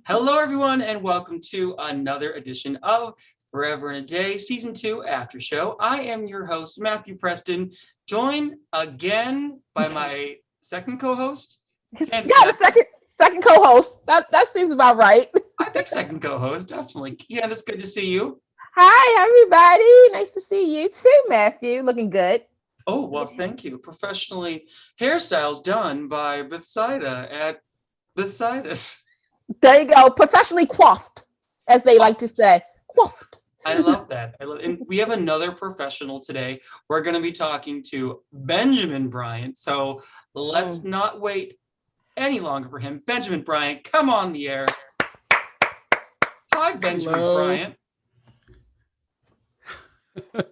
Hello, everyone, and welcome to another edition of Forever and a Day, Season 2 After Show. I am your host, Matthew Preston, joined again by my second co-host, Yeah, the second co-host. That seems about right. I think second co-host, definitely. Candice, good to see you. Hi, everybody. Nice to see you too, Matthew. Looking good. Oh, well, thank you. Professionally, hairstyles done by Bethsaida at Bethsaida's. There you go. Professionally coiffed, as they like to say. Coiffed. I love that. And we have another professional today. We're going to be talking to Benjamin Bryant. So let's not wait any longer for him. Benjamin Bryant, come on the air. Hi, Benjamin Bryant.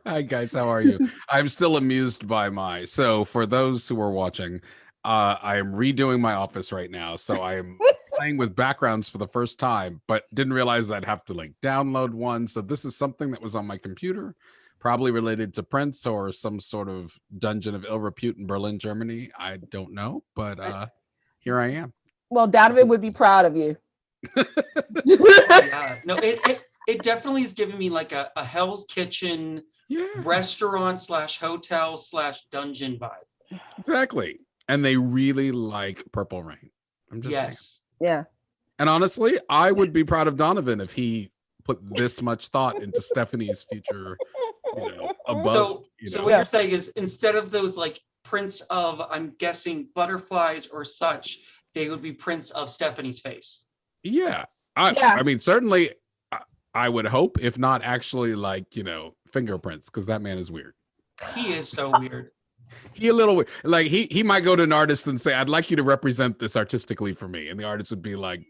Hi, guys. How are you? I'm still amused by so for those who are watching, I am redoing my office right now. So I am playing with backgrounds for the first time, but didn't realize I'd have to download one. So this is something that was on my computer, probably related to Prince or some sort of dungeon of ill repute in Berlin, Germany. I don't know, but here I am. Well, Donovan would be proud of you. Yeah, no, it definitely is giving me like a Hell's Kitchen restaurant / hotel / dungeon vibe. Exactly. And they really like Purple Rain. I'm just saying. Yeah. And honestly, I would be proud of Donovan if he put this much thought into Stephanie's future, above. So what you're saying is instead of those prints of, I'm guessing, butterflies or such, they would be prints of Stephanie's face. Yeah. I mean, certainly I would hope, if not actually fingerprints, because that man is weird. He is so weird. He a little he might go to an artist and say, I'd like you to represent this artistically for me. And the artist would be like,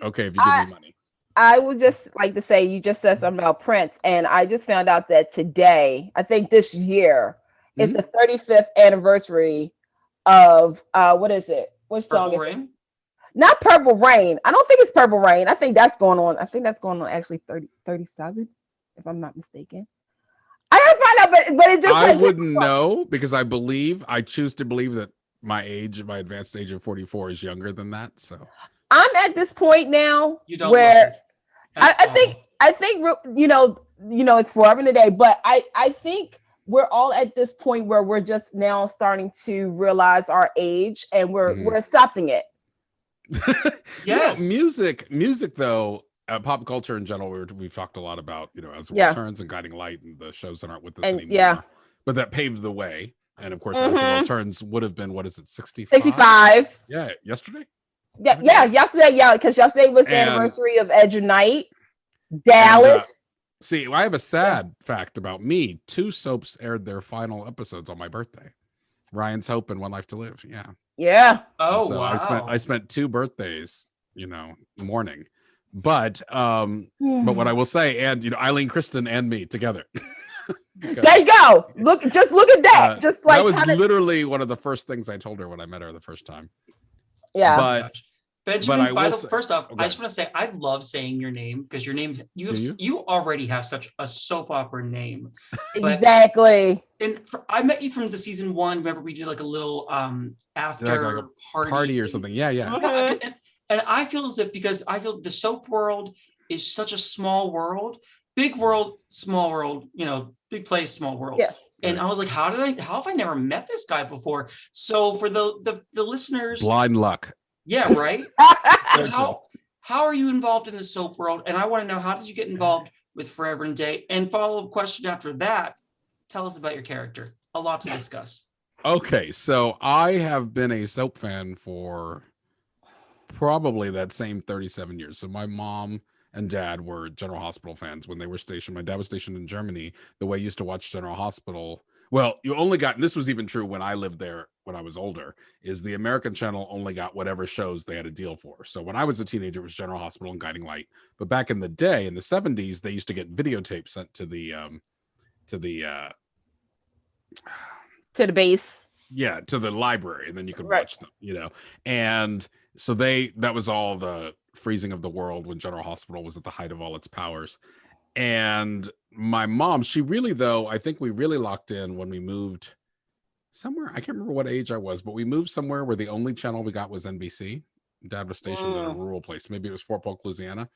okay, if you give me money. I would just like to say, you just said something about Prince. And I just found out that today, I think this year, is the 35th anniversary of, what is it? Which song Purple is Rain? It? Not Purple Rain. I don't think it's Purple Rain. I think that's going on. I think that's going on actually 37, if I'm not mistaken. I gotta find out, but it just I wouldn't know, because I choose to believe that my advanced age of 44 is younger than that. So I'm at this point now where I think it's forever and a day, but I think we're all at this point where we're just now starting to realize our age, and we're stopping it. Yes. Music though. Pop culture in general, we've talked a lot about, As the World Turns and Guiding Light and the shows that aren't with us anymore. Yeah. But that paved the way. And of course, As the World Turns would have been, 65? Yeah, yesterday? Yeah, yesterday, because yesterday was the anniversary of Edge of Night. Dallas. See, I have a sad fact about me. 2 soaps aired their final episodes on my birthday. Ryan's Hope and One Life to Live. Yeah. Yeah. Oh, so wow. I spent 2 birthdays, mourning. But what I will say, and Eileen, Kristen, and me together. There you go. Look at that. That was literally one of the first things I told her when I met her the first time. Yeah. But Benjamin, first off, I just want to say I love saying your name, because your name you already have such a soap opera name. Exactly. And I met you from the season 1. Remember, we did a little after party or something. Yeah. And I feel as if, because I feel the soap world is such a small world, big world, small world, big place, small world. Yeah. And I was like, how have I never met this guy before? So for the listeners, blind luck. Yeah, right. How are you involved in the soap world? And I want to know, how did you get involved with Forever and a Day? And follow-up question after that, tell us about your character. A lot to discuss. Okay, so I have been a soap fan for probably that same 37 years. So my mom and dad were General Hospital fans when they were stationed. My dad was stationed in Germany. The way I used to watch General Hospital, well, you only got, and this was even true when I lived there when I was older, is the American channel only got whatever shows they had a deal for. So when I was a teenager, it was General Hospital and Guiding Light. But back in the day, in the 70s, they used to get videotapes sent to the base. Yeah, to the library, and then you could watch them, And so that was all the freezing of the world when General Hospital was at the height of all its powers. And my mom, she really, though, I think we really locked in when we moved somewhere. I can't remember what age I was, but we moved somewhere where the only channel we got was NBC. Dad was stationed in a rural place. Maybe it was Fort Polk, Louisiana.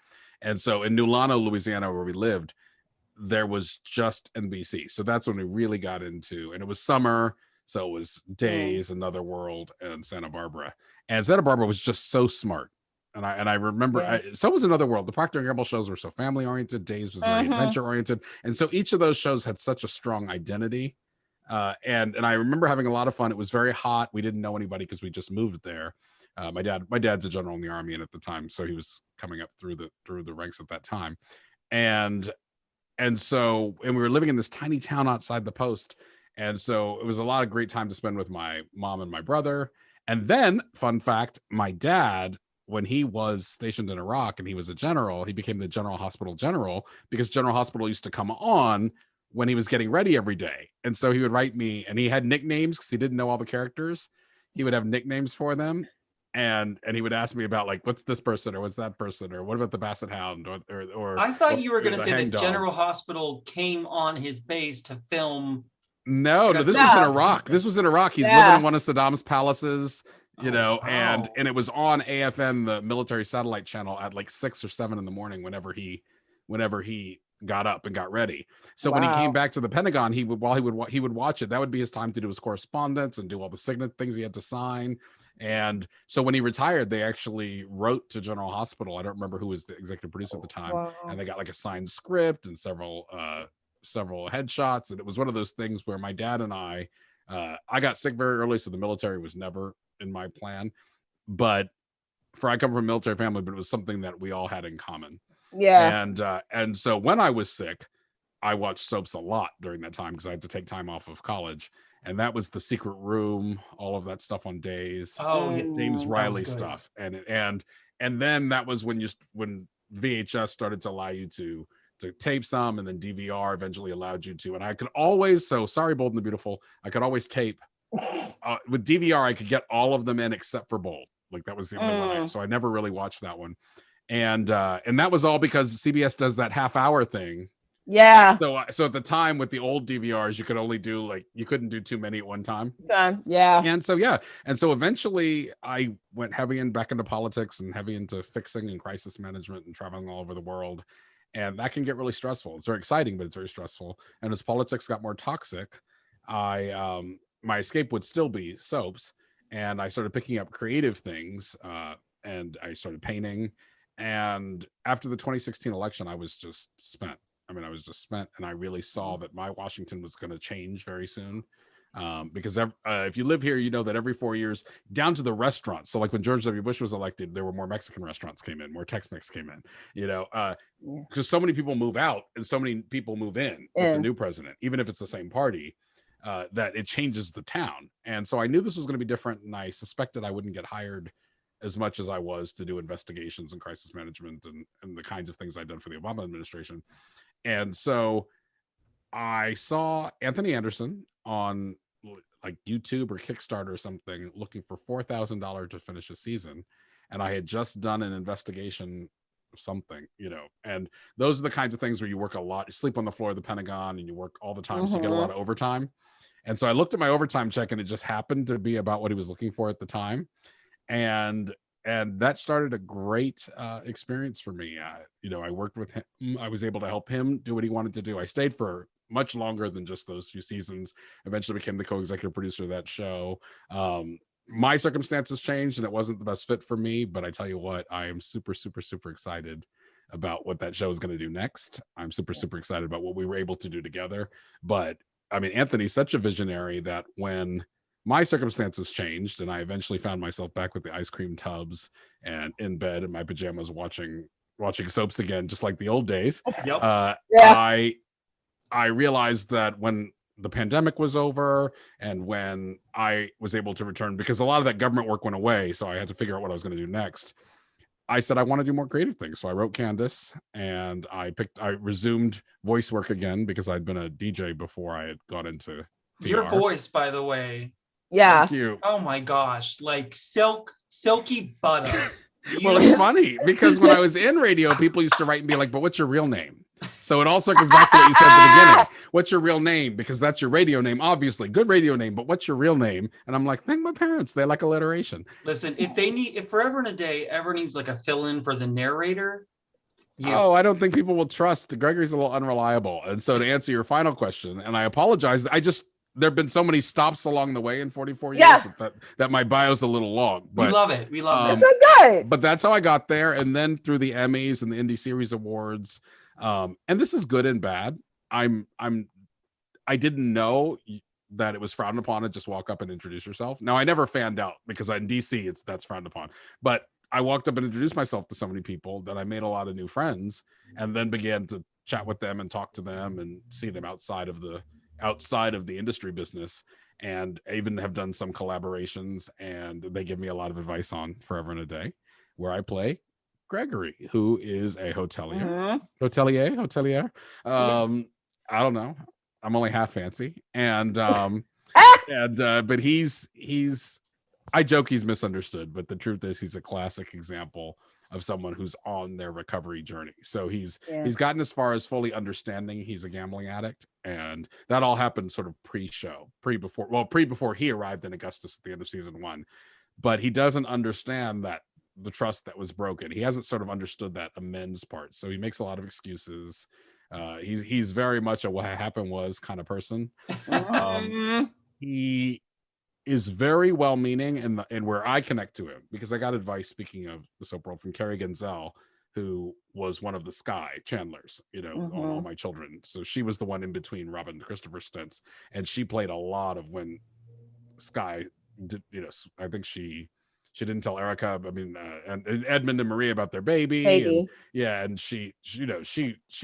And so in New Lano, Louisiana, where we lived, there was just NBC. So that's when we really got into, and it was summer. So it was Days, Another World, and Santa Barbara. And Santa Barbara was just so smart. And I remember, so was Another World. The Procter & Gamble shows were so family oriented. Days was very adventure oriented. And so each of those shows had such a strong identity. And I remember having a lot of fun. It was very hot. We didn't know anybody because we just moved there. My dad's a general in the Army, and at the time, so he was coming up through the ranks at that time. And we were living in this tiny town outside the post. And so it was a lot of great time to spend with my mom and my brother. And then, fun fact, my dad, when he was stationed in Iraq and he was a general, he became the General Hospital General because General Hospital used to come on when he was getting ready every day. And so he would write me, and he had nicknames because he didn't know all the characters. He would have nicknames for them. And he would ask me about, like, what's this person or what's that person or what about the Basset Hound or I thought you were going to say that Hangdog. General Hospital came on his base to film. No, this was in Iraq. This was in Iraq. He's living in one of Saddam's palaces, Wow. and it was on AFN, the military satellite channel, at like 6 or 7 in the morning whenever he got up and got ready. So when he came back to the Pentagon, he would watch it. That would be his time to do his correspondence and do all the signet things he had to sign. And so when he retired, they actually wrote to General Hospital. I don't remember who was the executive producer at the time, and they got like a signed script and several headshots. And it was one of those things where my dad and I got sick very early, so the military was never in my plan. But I come from a military family, but it was something that we all had in common. Yeah. And so when I was sick, I watched soaps a lot during that time because I had to take time off of college. And that was The Secret Room, all of that stuff on Days. Oh, yeah. James Riley stuff. And then that was when VHS started to allow you to tape some, and then DVR eventually allowed you to. And I could always, sorry, Bold and the Beautiful, I could always tape. With DVR, I could get all of them in except for Bold. Like that was the only one. So I never really watched that one. And that was all because CBS does that half-hour thing. Yeah. So at the time with the old DVRs, you could only do you couldn't do too many at one time. Yeah. And so eventually I went back into politics and heavy into fixing and crisis management and traveling all over the world. And that can get really stressful. It's very exciting, but it's very stressful. And as politics got more toxic, my escape would still be soaps. And I started picking up creative things, and I started painting. And after the 2016 election, I was just spent. And I really saw that my Washington was going to change very soon. Because if you live here, you know that every 4 years, down to the restaurants. So like when George W. Bush was elected, there were more Mexican restaurants came in, more Tex-Mex came in, because so many people move out and so many people move in with the new president, even if it's the same party, that it changes the town. And so I knew this was going to be different, and I suspected I wouldn't get hired as much as I was to do investigations and crisis management and the kinds of things I'd done for the Obama administration. And so I saw Anthony Anderson on like YouTube or Kickstarter or something looking for $4,000 to finish a season. And I had just done an investigation of something, and those are the kinds of things where you work a lot, you sleep on the floor of the Pentagon and you work all the time. So you get a lot of overtime. And so I looked at my overtime check, and it just happened to be about what he was looking for at the time. And that started a great experience for me. I worked with him. I was able to help him do what he wanted to do. I stayed for much longer than just those few seasons. Eventually became the co-executive producer of that show. My circumstances changed, and it wasn't the best fit for me. But I tell you what, I am super, super, super excited about what that show is going to do next. I'm super, super excited about what we were able to do together. But I mean, Anthony's such a visionary that when my circumstances changed and I eventually found myself back with the ice cream tubs and in bed in my pajamas watching soaps again, just like the old days. Yep. I realized that when the pandemic was over and when I was able to return, because a lot of that government work went away, so I had to figure out what I was going to do next. I said I want to do more creative things. So I wrote Candice, and I resumed voice work again because I'd been a DJ before I had got into PR. Your voice, by the way. Yeah. Thank you. Oh my gosh, like silky butter. Well, it's funny because when I was in radio, people used to write and be like, "But what's your real name?" So it all circles back to what you said at the beginning. What's your real name? Because that's your radio name, obviously. Good radio name, but what's your real name? And I'm like, thank my parents. They like alliteration. Listen, if Forever and a Day ever needs like a fill-in for the narrator, I don't think people will trust. Gregory's a little unreliable. And so to answer your final question, and I apologize, there have been so many stops along the way in 44 years that my bio's a little long. But we love it. We love it. It's so good. But that's how I got there. And then through the Emmys and the Indie Series Awards, and this is good and bad. I didn't know that it was frowned upon to just walk up and introduce yourself. Now I never fanned out because in DC that's frowned upon. But I walked up and introduced myself to so many people that I made a lot of new friends, and then began to chat with them and talk to them and see them outside of the industry business, and I even have done some collaborations, and they give me a lot of advice on Forever and a Day, where I play Gregory, who is a hotelier. Hotelier. I don't know. I'm only half fancy. And but he's I joke he's misunderstood, but the truth is he's a classic example of someone who's on their recovery journey. So he's gotten as far as fully understanding he's a gambling addict, and that all happened sort of before he arrived in Augustus at the end of season 1. But he doesn't understand that the trust that was broken. He hasn't sort of understood that amends part. So he makes a lot of excuses. He's very much a what happened was kind of person. He is very well-meaning, and where I connect to him, because I got advice, speaking of the soap world, from Carrie Genzel, who was one of the Sky Chandlers, on All My Children. So she was the one in between Robin and Christopher stints, and she played a lot of when Sky did, I think she didn't tell Erica, and Edmund and Maria about their baby. And she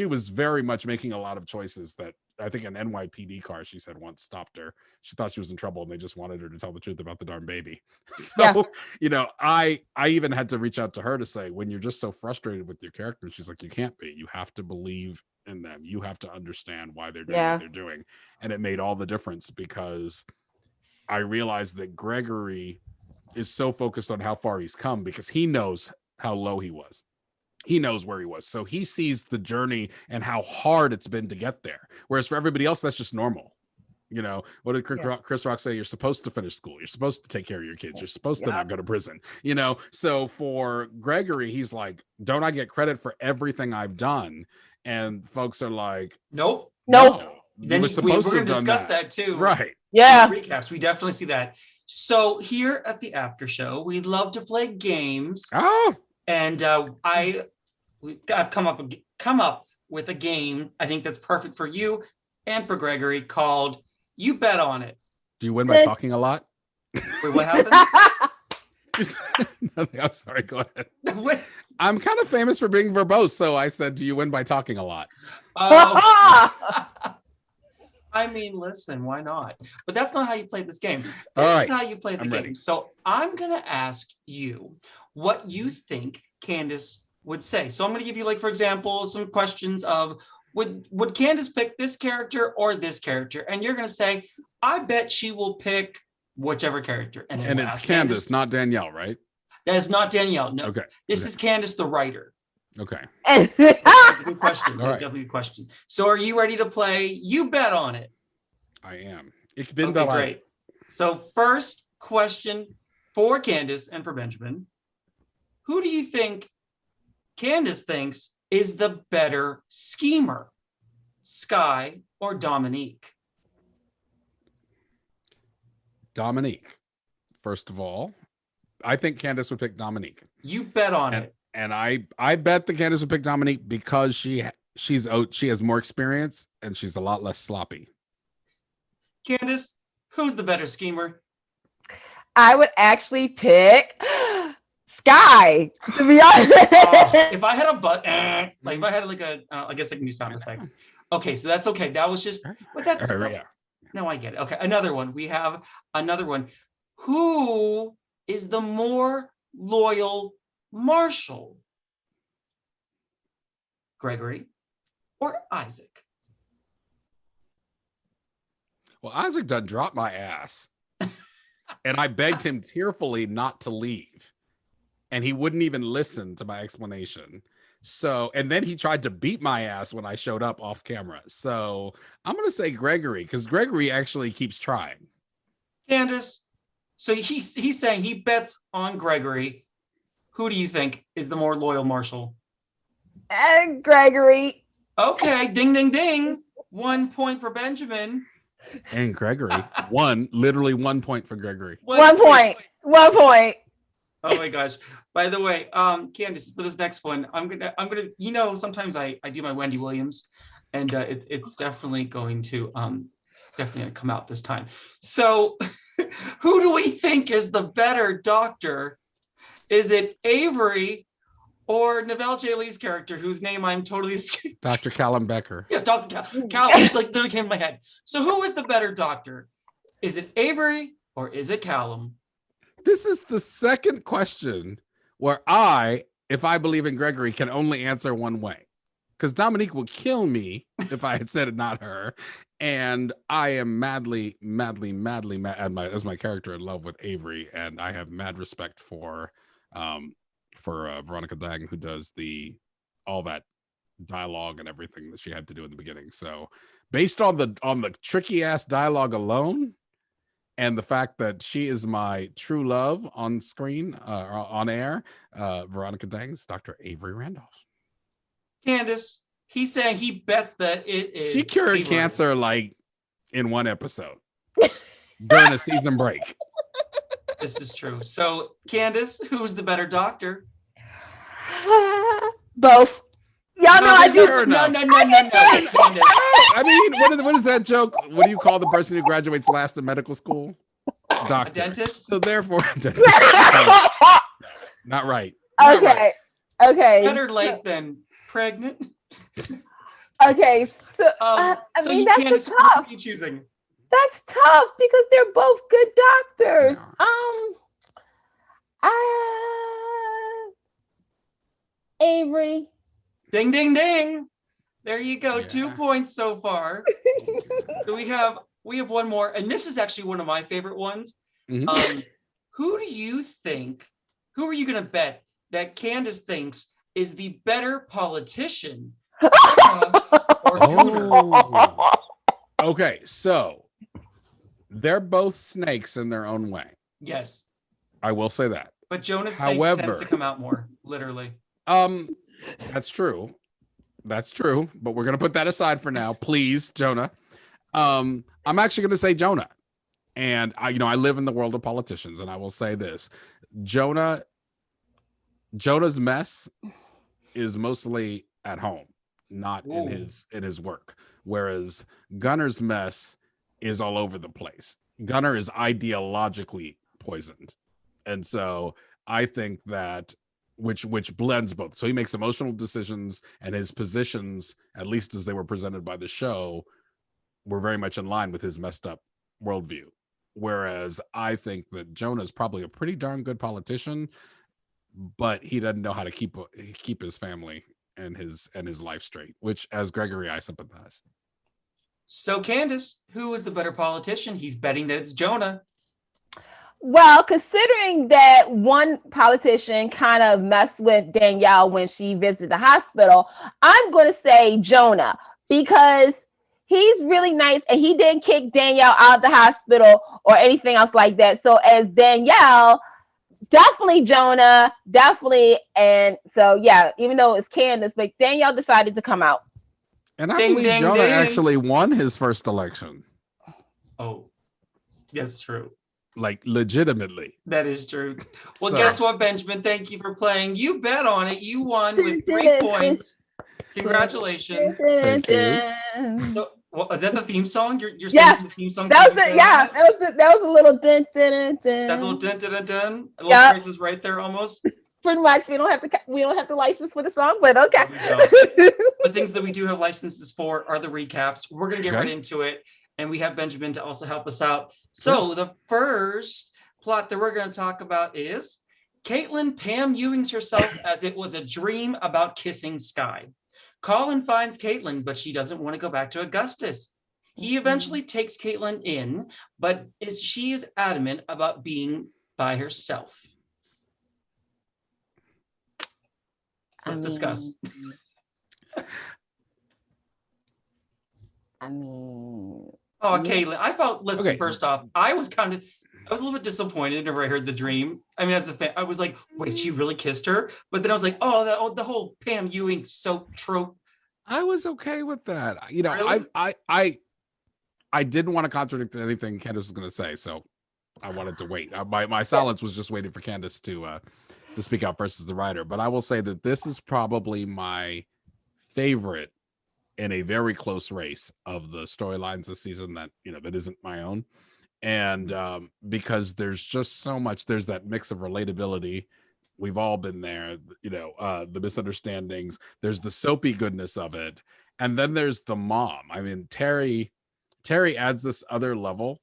was very much making a lot of choices that I think an NYPD car, she said, once stopped her. She thought she was in trouble, and they just wanted her to tell the truth about the darn baby. So, I even had to reach out to her to say, when you're just so frustrated with your character, she's like, you can't be. You have to believe in them. You have to understand why they're doing what they're doing. And it made all the difference, because I realized that Gregory is so focused on how far he's come, because he knows how low he was. He knows where he was. So he sees the journey and how hard it's been to get there. Whereas for everybody else, that's just normal. What did Chris Rock say? You're supposed to finish school. You're supposed to take care of your kids. You're supposed to not go to prison. So for Gregory, he's like, don't I get credit for everything I've done? And folks are like, nope. Then We're going to discuss that too. Right. Yeah. Recaps. We definitely see that. So here at the After Show, we love to play games. Oh. And I've come up with a game I think that's perfect for you and for Gregory, called You Bet on It. Do you win by talking a lot? Wait, what happened? Nothing. I'm sorry. Go ahead. I'm kind of famous for being verbose, so I said, do you win by talking a lot? Listen, why not? But that's not how you play this game. All right. This is how you play the game. So I'm going to ask you what you think Candice would say. So I'm going to give you, like, for example, some questions of, would Candice pick this character or this character? And you're going to say, I bet she will pick whichever character. And it's Candice, not Danielle, right? That is not Danielle. No. Okay. This is Candice, the writer. Okay. That's a good question. All right. Definitely a good question. So are you ready to play You Bet on It? I am. Okay, great. So first question for Candice and for Benjamin. Who do you think Candice thinks is the better schemer, Sky or Dominique? Dominique. First of all, I think Candice would pick Dominique. You bet on it. And I bet that Candice would pick Dominique because she has more experience and she's a lot less sloppy. Candice, who's the better schemer? I would actually pick Sky, to be honest. If I had a if I had like I guess I can do sound effects. Okay, so that's okay. That was just, but that's no, I get it. Okay, another one. We have another one. Who is the more loyal Marshall? Gregory or Isaac? Well, Isaac done dropped my ass. And I begged him tearfully not to leave. And he wouldn't even listen to my explanation. So, and then he tried to beat my ass when I showed up off camera. So I'm going to say Gregory, because Gregory actually keeps trying. Candice, so he's saying he bets on Gregory. Who do you think is the more loyal Marshall? Gregory. Okay, ding, ding, ding. 1 point for Benjamin. And Gregory, literally 1 point for Gregory. 1 point. 1 point. Oh my gosh. By the way, Candice, for this next one, I'm gonna, sometimes I do my Wendy Williams, and it's definitely going to come out this time. So who do we think is the better doctor? Is it Avery or Neville J. Lee's character, whose name I'm totally escaping? Dr. Callum Becker. Yes, Dr. Callum, like literally came to my head. So who is the better doctor? Is it Avery or is it Callum? This is the second question where if I believe in Gregory, can only answer one way. Because Dominique would kill me if I had said it, not her. And I am madly, madly, madly mad as my character in love with Avery. And I have mad respect for Veronica Dang, who does all that dialogue and everything that she had to do in the beginning. So based on the tricky ass dialogue alone, and the fact that she is my true love on screen, on air, Veronica Dang's Dr. Avery Randolph. Candice, he's saying he bets that it is. She cured Avery. cancer like in one episode during a season break. This is true. So, Candice, who's the better doctor? Both. Y'all know I do. No. I mean, what is that joke? What do you call the person who graduates last in medical school? Doctor. A dentist? So therefore, not right. Okay. Better late than pregnant. Okay. So, I mean, that's Candice, tough. what are you choosing? That's tough because they're both good doctors. Avery. Ding, ding, ding. There you go. Yeah. 2 points so far. So we have one more, and this is actually one of my favorite ones. Mm-hmm. Who are you going to bet that Candice thinks is the better politician? Or Cooter? Okay, so they're both snakes in their own way. Yes. I will say that. But Jonah's snake tends to come out more, literally. That's true. But we're gonna put that aside for now, please, Jonah. I'm actually gonna say Jonah, and I live in the world of politicians, and I will say this: Jonah's mess is mostly at home, not in his work, whereas Gunner's mess is all over the place. Gunner is ideologically poisoned, and so I think that. Which blends both. So he makes emotional decisions, and his positions, at least as they were presented by the show, were very much in line with his messed up worldview. Whereas I think that Jonah's probably a pretty darn good politician, but he doesn't know how to keep his family and his life straight, which as Gregory, I sympathize. So Candice, who is the better politician? He's betting that it's Jonah. Well, considering that one politician kind of messed with Danielle when she visited the hospital, I'm going to say Jonah because he's really nice and he didn't kick Danielle out of the hospital or anything else like that. So as Danielle, definitely Jonah, definitely. And so, yeah, even though it's Candice, but Danielle decided to come out. And I believe Jonah actually won his first election. Oh, that's true. Like legitimately. That is true. Well, guess what, Benjamin? Thank you for playing. You bet on it. You won with 3 points. Congratulations. Thank you. So, is that the theme song? You're saying the theme song? That was a little dun dun dun. That's a little dun dun dun dun. A little phrases right there almost. Pretty much. We don't have to license for the song, but okay. The things that we do have licenses for are the recaps. We're gonna get right into it. And we have Benjamin to also help us out. So the first plot that we're going to talk about is Caitlin Pam Ewing's herself as it was a dream about kissing Sky. Colin finds Caitlin, but she doesn't want to go back to Augustus. He eventually takes Caitlin in, but she is adamant about being by herself. Let's discuss. I mean, oh, Caitlin, I felt. Listen, Okay. first off, I was a little bit disappointed whenever I heard the dream. I mean, as a fan, I was like, wait, she really kissed her? But then I was like, the whole Pam Ewing soap trope. I was okay with that. You know, Really? I didn't want to contradict anything Candice was going to say, so I wanted to wait. My silence was just waiting for Candice to speak out first as the writer. But I will say that this is probably my favorite in a very close race of the storylines this season that isn't my own. And because there's just so much, there's that mix of relatability. We've all been there, the misunderstandings. There's the soapy goodness of it. And then there's the mom. I mean, Terry adds this other level,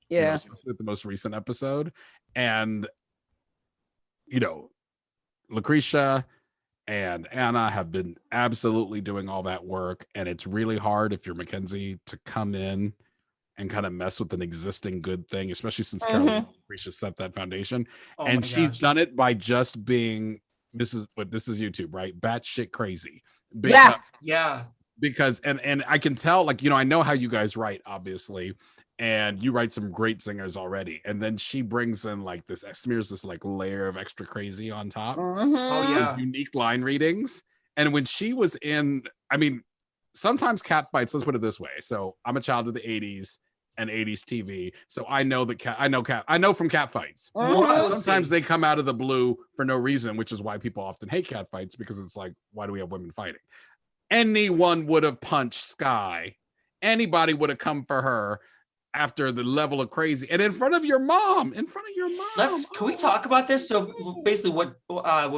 especially with the most recent episode. And, Lucretia and Anna have been absolutely doing all that work. And it's really hard if you're Mackenzie to come in and kind of mess with an existing good thing, especially since Caroline Lucretia set that foundation. Oh and my she's gosh. done it by just being, this is YouTube, right? Batshit crazy. Yeah. Because and I can tell, I know how you guys write, obviously, and you write some great singers already, and then she brings in smears this layer of extra crazy on top. Oh yeah. Unique line readings. And when she was in, I mean, sometimes cat fights, let's put it this way. So I'm a child of the 80s and 80s TV, so I know I know from cat fights. Sometimes they come out of the blue for no reason, which is why people often hate cat fights, because it's like, why do we have women fighting? Anyone would have punched Sky. Anybody would have come for her after the level of crazy. And in front of your mom. Can we talk about this? So basically what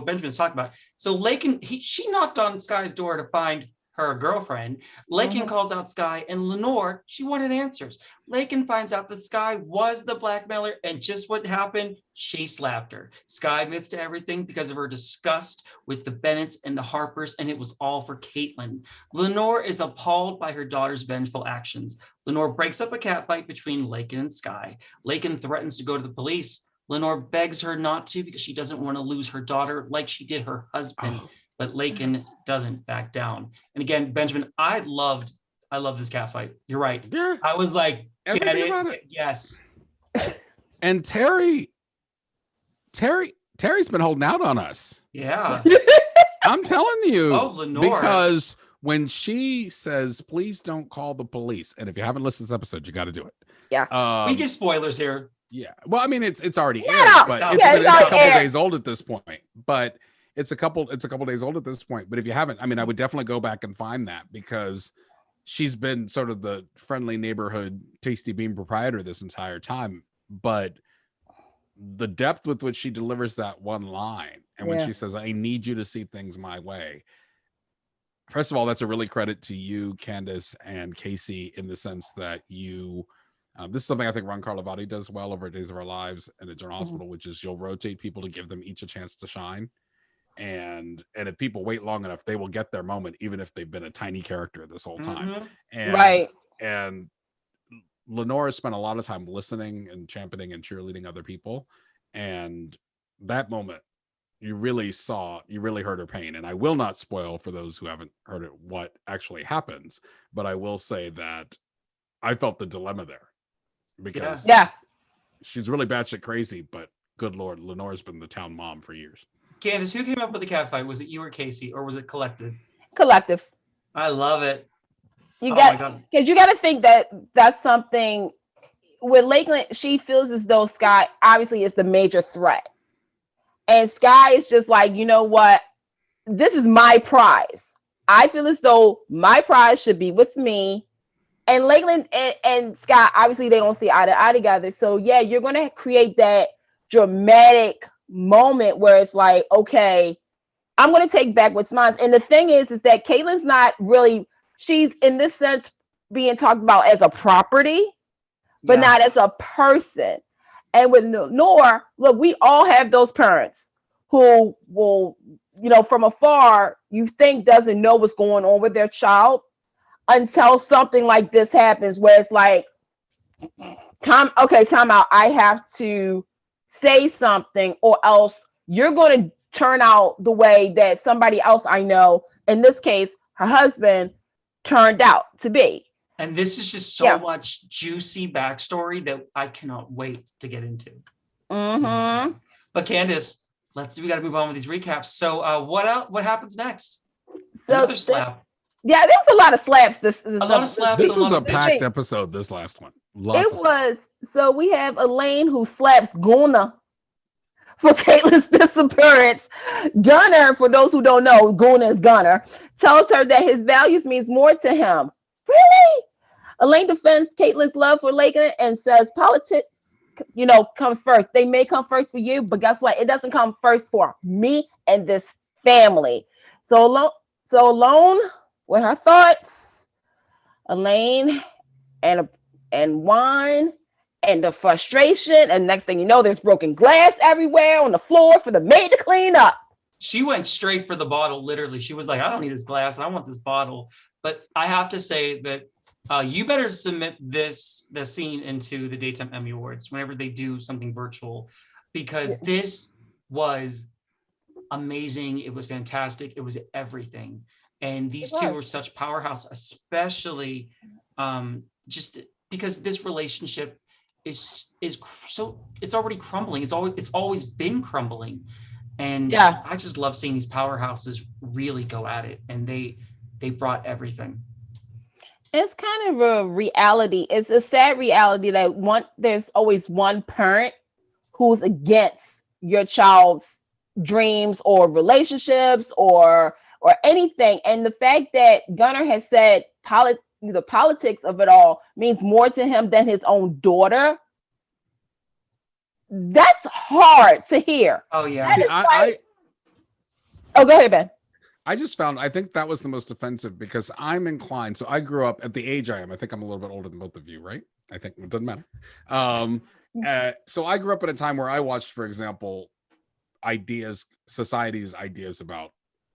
Benjamin's talking about. So Lakin, she knocked on Sky's door to find her girlfriend. Lakin calls out Sky, and Lenore, she wanted answers. Lakin finds out that Sky was the blackmailer, and just what happened, she slapped her. Sky admits to everything because of her disgust with the Bennetts and the Harpers, and it was all for Caitlin. Lenore is appalled by her daughter's vengeful actions. Lenore breaks up a catfight between Lakin and Sky. Lakin threatens to go to the police. Lenore begs her not to because she doesn't want to lose her daughter like she did her husband. But Lakin doesn't back down. And again, Benjamin, I loved this catfight. You're right. Yeah. I was like, get it? About it. Yes. And Terry's been holding out on us. Yeah. I'm telling you. Oh, Lenore. Because when she says, please don't call the police, and if you haven't listened to this episode, you got to do it. Yeah. We give spoilers here. Yeah. Well, I mean, it's already aired, Yeah. but Yeah, it's a couple aired. days old at this point. But it's a couple days old at this point. But if you haven't, I mean, I would definitely go back and find that, because she's been sort of the friendly neighborhood Tasty Bean proprietor this entire time. But the depth with which she delivers that one line, and when she says, I need you to see things my way. First of all, that's a really credit to you, Candice and Casey, in the sense that you, this is something I think Ron Carlivati does well over Days of Our Lives and at General Hospital, which is you'll rotate people to give them each a chance to shine. And if people wait long enough, they will get their moment, even if they've been a tiny character this whole time. And Lenore spent a lot of time listening and championing and cheerleading other people. And that moment, you really heard her pain. And I will not spoil for those who haven't heard it what actually happens, but I will say that I felt the dilemma there, because she's really batshit crazy, but good Lord, Lenore's been the town mom for years. Candice, who came up with the catfight? Was it you or Casey, or was it collective? Collective. I love it. Because you got to think that that's something with Lakeland. She feels as though Sky obviously is the major threat, and Sky is just like, you know what, this is my prize. I feel as though my prize should be with me. And Lakeland and Sky, obviously they don't see eye to eye together. So yeah, you're going to create that dramatic moment where it's like, okay, I'm going to take back what's mine. And the thing is that Caitlin's not really, she's in this sense being talked about as a property, but not as a person. And with Lenore, look, we all have those parents who will, from afar, you think doesn't know what's going on with their child until something like this happens, where it's like, time out. I have to say something, or else you're going to turn out the way that somebody else I know, in this case, her husband, turned out to be. And this is just so much juicy backstory that I cannot wait to get into. Mm-hmm. But Candice, we got to move on with these recaps. So what happens next? So another slap. Yeah, there was a lot of slaps. A lot of slaps. This was a packed episode, this last one. It was. So we have Elaine who slaps Guna for Caitlin's disappearance. Gunner, for those who don't know, Guna is Gunner, tells her that his values means more to him. Really? Elaine defends Caitlin's love for Lagan and says politics, comes first. They may come first for you, but guess what? It doesn't come first for me and this family. So alone with her thoughts, Elaine and wine and the frustration, and next thing you know, there's broken glass everywhere on the floor for the maid to clean up. She went straight for the bottle, literally. She was like, I don't need this glass, I want this bottle. But I have to say that you better submit the scene into the Daytime Emmy Awards whenever they do something virtual, because this was amazing. It was fantastic. It was everything. And these two were such powerhouse, especially just because this relationship is so, it's already crumbling. It's always been crumbling. And I just love seeing these powerhouses really go at it. And they brought everything. It's kind of a reality. It's a sad reality that there's always one parent who's against your child's dreams or relationships or anything. And the fact that Gunnar has said the politics of it all means more to him than his own daughter, that's hard to hear. Oh yeah. Oh, go ahead, Ben. I think that was the most offensive because I'm inclined. So I grew up at the age I am. I think I'm a little bit older than both of you, right? I think it doesn't matter. So I grew up at a time where I watched, for example, society's ideas about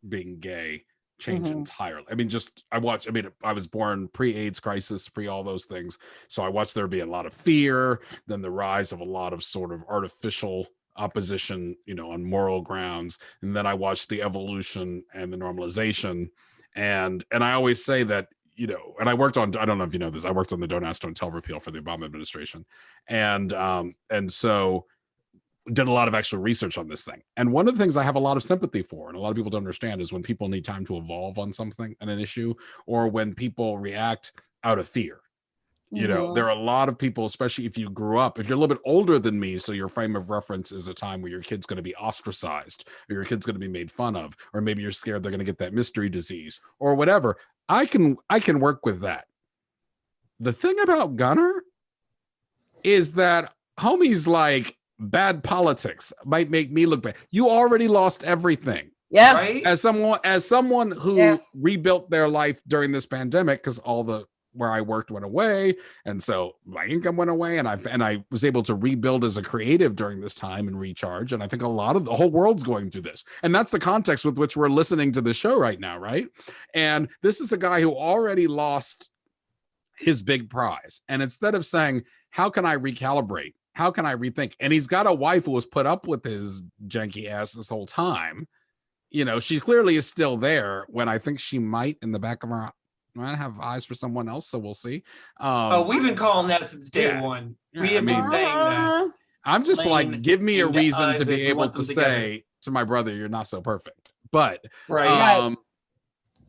being gay change entirely. I mean, I was born pre-AIDS crisis, pre all those things. So I watched there be a lot of fear, then the rise of a lot of sort of artificial opposition, on moral grounds. And then I watched the evolution and the normalization. And I always say that, and I worked on, I don't know if you know this, I worked on the Don't Ask, Don't Tell repeal for the Obama administration. And so did a lot of actual research on this thing. And one of the things I have a lot of sympathy for, and a lot of people don't understand, is when people need time to evolve on something and an issue, or when people react out of fear. There are a lot of people, especially if you grew up, if you're a little bit older than me, so your frame of reference is a time where your kid's going to be ostracized, or your kid's going to be made fun of, or maybe you're scared they're going to get that mystery disease or whatever. I can work with that. The thing about Gunner is that homie's like, bad politics might make me look bad. You already lost everything. Yeah. Right? As someone who rebuilt their life during this pandemic, because where I worked went away, and so my income went away, and I was able to rebuild as a creative during this time and recharge. And I think a lot of the whole world's going through this, and that's the context with which we're listening to the show right now, right? And this is a guy who already lost his big prize, and instead of saying, how can I recalibrate? How can I rethink? And he's got a wife who was put up with his janky ass this whole time. She clearly is still there, when I think she might, in the back of her, might have eyes for someone else. So we'll see. We've been calling that since day one. We have been saying that. I'm just like, give me a reason to be able to say to my brother, you're not so perfect. But right.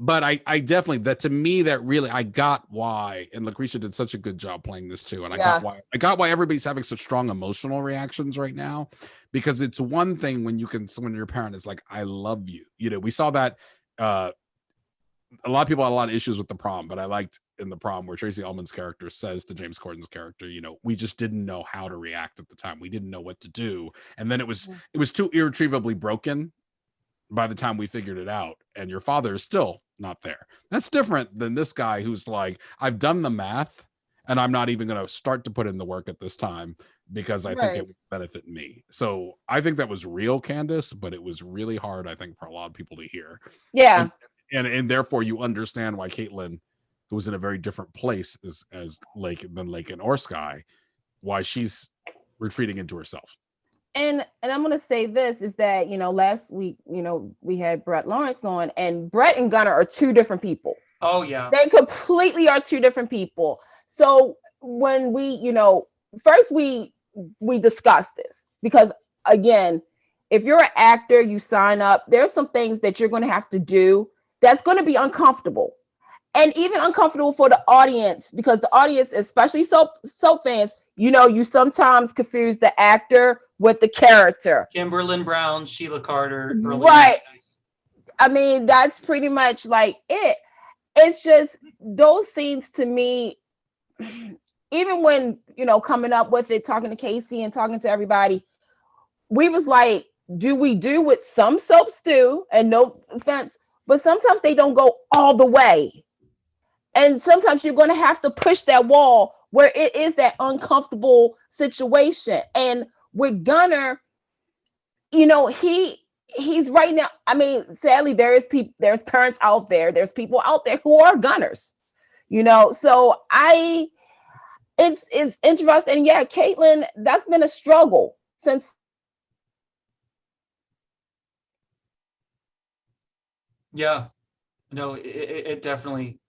But I definitely, that to me, that really, I got why, and Lucretia did such a good job playing this too. And I got why everybody's having such strong emotional reactions right now, because it's one thing when your parent is like, I love you. We saw that, a lot of people had a lot of issues with The Prom, but I liked in The Prom where Tracy Ullman's character says to James Corden's character, we just didn't know how to react at the time. We didn't know what to do. And then it was too irretrievably broken by the time we figured it out, and your father is still not there. That's different than this guy who's like, I've done the math and I'm not even going to start to put in the work at this time because I think it would benefit me. So I think that was real, Candice, but it was really hard, I think, for a lot of people to hear. Yeah. And therefore you understand why Caitlin, who was in a very different place than Lake and or Sky, why she's retreating into herself. And I'm gonna say this is that, last week, we had Brett Lawrence on, and Brett and Gunnar are two different people. Oh yeah. They completely are two different people. So when we, first we discussed this, because again, if you're an actor, you sign up, there's some things that you're going to have to do that's going to be uncomfortable, and even uncomfortable for the audience, because the audience, especially soap fans, you sometimes confuse the actor with the character. Kimberlyn Brown, Sheila Carter, right? I mean, that's pretty much like it. It's just those scenes to me, even when, coming up with it, talking to Casey and talking to everybody, we was like, do we do what some soaps do? And no offense, but sometimes they don't go all the way. And sometimes you're going to have to push that wall where it is that uncomfortable situation. And with Gunnar, he's right now. I mean, sadly, there's parents out there, there's people out there who are Gunners, so it's interesting. And yeah, Caitlin, that's been a struggle since. Yeah, no, it definitely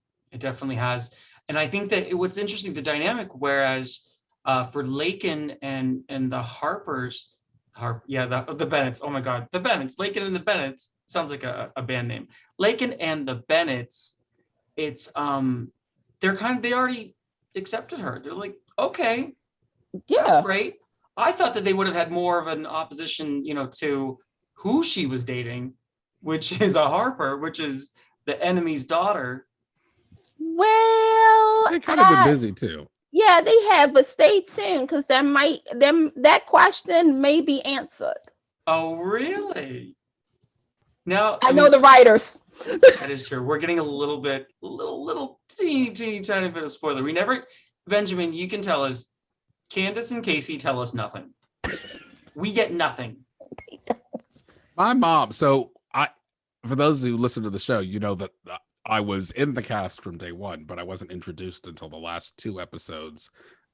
has. And I think that what's interesting, the dynamic, whereas for Laken and the Harpers, the Bennetts, oh my God, the Bennetts, Laken and the Bennetts, sounds like a band name. Laken and the Bennetts, it's they already accepted her. They're like, okay, yeah, that's great. I thought that they would have had more of an opposition, to who she was dating, which is a Harper, which is the enemy's daughter. Well, they kind of been busy too. Yeah, they have, but stay tuned, because that question may be answered. Oh, really? Now I know the writers. That is true. We're getting a little teeny tiny bit of spoiler. Benjamin, you can tell us. Candice and Casey tell us nothing. We get nothing. My mom. So for those who listen to the show, that I was in the cast from day one, but I wasn't introduced until the last 2 episodes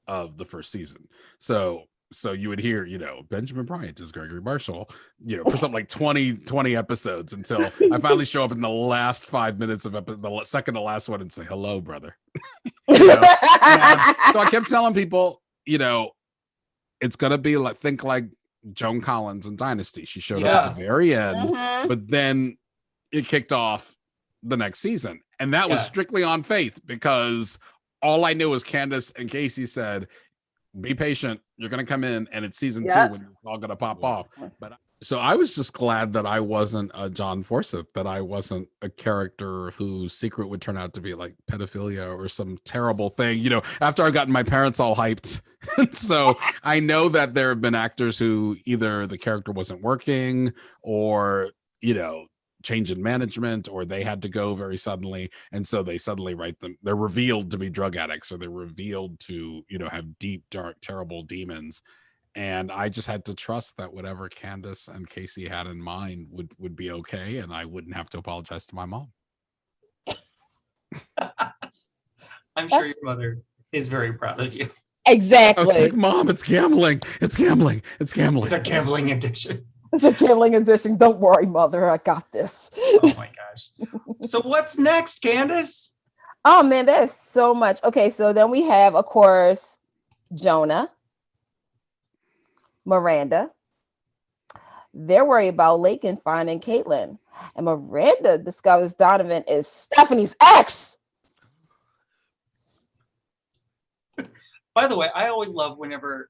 of the first season. So you would hear, Benjamin Bryant is Gregory Marshall, for something like 20 episodes, until I finally show up in the last 5 minutes of the second to last one and say, hello, brother. So I kept telling people, it's going to be think like Joan Collins in Dynasty. She showed up at the very end, but then it kicked off the next season. And that was strictly on faith, because all I knew was Candice and Casey said, be patient, you're going to come in, and it's season 2 when it's all going to pop off. But so I was just glad that I wasn't a John Forsyth, that I wasn't a character whose secret would turn out to be like pedophilia or some terrible thing, after I've gotten my parents all hyped. So I know that there have been actors who either the character wasn't working, or, change in management, or they had to go very suddenly, and so they suddenly write them, they're revealed to be drug addicts, or they're revealed to have deep, dark, terrible demons. And I just had to trust that whatever Candice and Casey had in mind would be okay, and I wouldn't have to apologize to my mom. I'm sure your mother is very proud of you. Exactly. I was like, Mom, it's gambling. It's gambling. It's gambling. It's a gambling addiction. It's a gambling addiction. Don't worry, Mother. I got this. Oh my gosh. So what's next, Candice? Oh man, there's so much. Okay, so then we have, of course, Jonah, Miranda. They're worried about Laken finding Caitlin. And Miranda discovers Donovan is Stephanie's ex. By the way, I always love whenever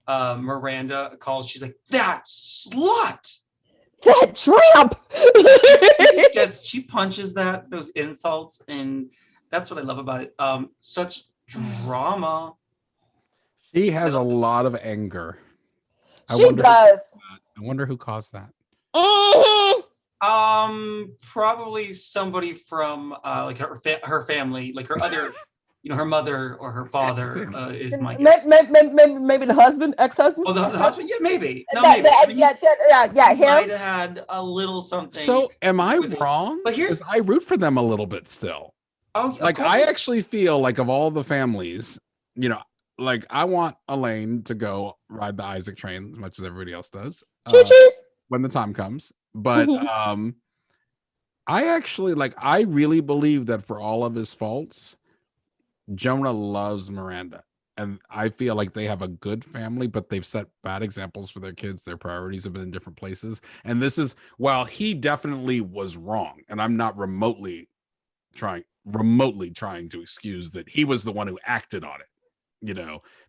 Miranda calls, she's like, that slut, that tramp. she punches those insults, and that's what I love about it. Such drama. She has a lot of anger. She does. I wonder who caused that. Probably somebody from like her family, like her other her mother or her father is my guess. Maybe the husband, ex-husband. Oh, the husband? Yeah, maybe. No, maybe. Yeah. He might have had a little something. So, am I wrong? But because I root for them a little bit still. Oh, like I actually feel like of all the families, like I want Elaine to go ride the Isaac train as much as everybody else does Choo choo. when the time comes. But I actually I really believe that for all of his faults, Jonah loves Miranda. And I feel like they have a good family, but they've set bad examples for their kids. Their priorities have been in different places. And this is, while he definitely was wrong, and I'm not remotely trying to excuse that he was the one who acted on it.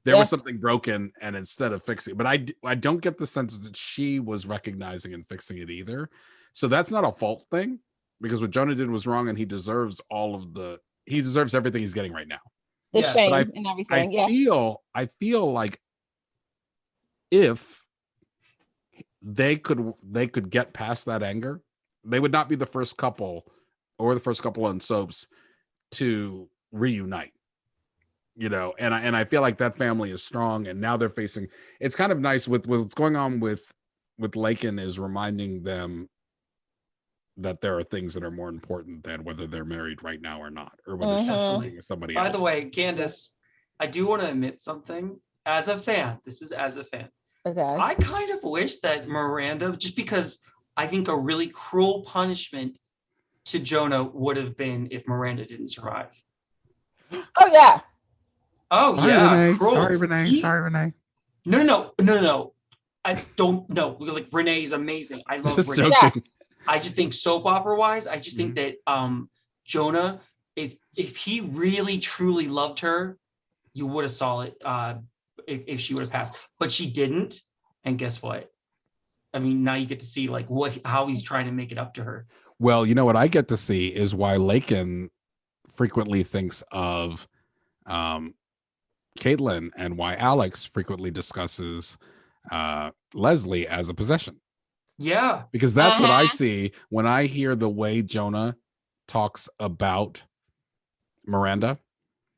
There was something broken, and instead of fixing it, but I don't get the sense that she was recognizing and fixing it either. So that's not a fault thing, because what Jonah did was wrong, and he deserves everything he's getting right now. The shame and everything. I feel like if they could get past that anger, they would not be the first couple on soaps to reunite. And I feel like that family is strong, and now they're facing. It's kind of nice with what's going on with Laken is reminding them that there are things that are more important than whether they're married right now or not, or whether she's living with somebody else. By the way, Candice, I do want to admit something. As a fan, okay, I kind of wish that Miranda, just because I think a really cruel punishment to Jonah would have been if Miranda didn't survive. Oh yeah. Oh sorry, yeah. Renee. Sorry, Renee. Sorry, Renee. No. I don't know. Like, Renee's amazing. I love just Renee. joking. I just think soap opera wise, I just think that Jonah, if he really truly loved her, you would have saw it if she would have passed. But she didn't. And guess what? I mean, now you get to see how he's trying to make it up to her. Well, what I get to see is why Laken frequently thinks of Caitlin, and why Alex frequently discusses Leslie as a possession. Yeah. Because that's what I see when I hear the way Jonah talks about Miranda.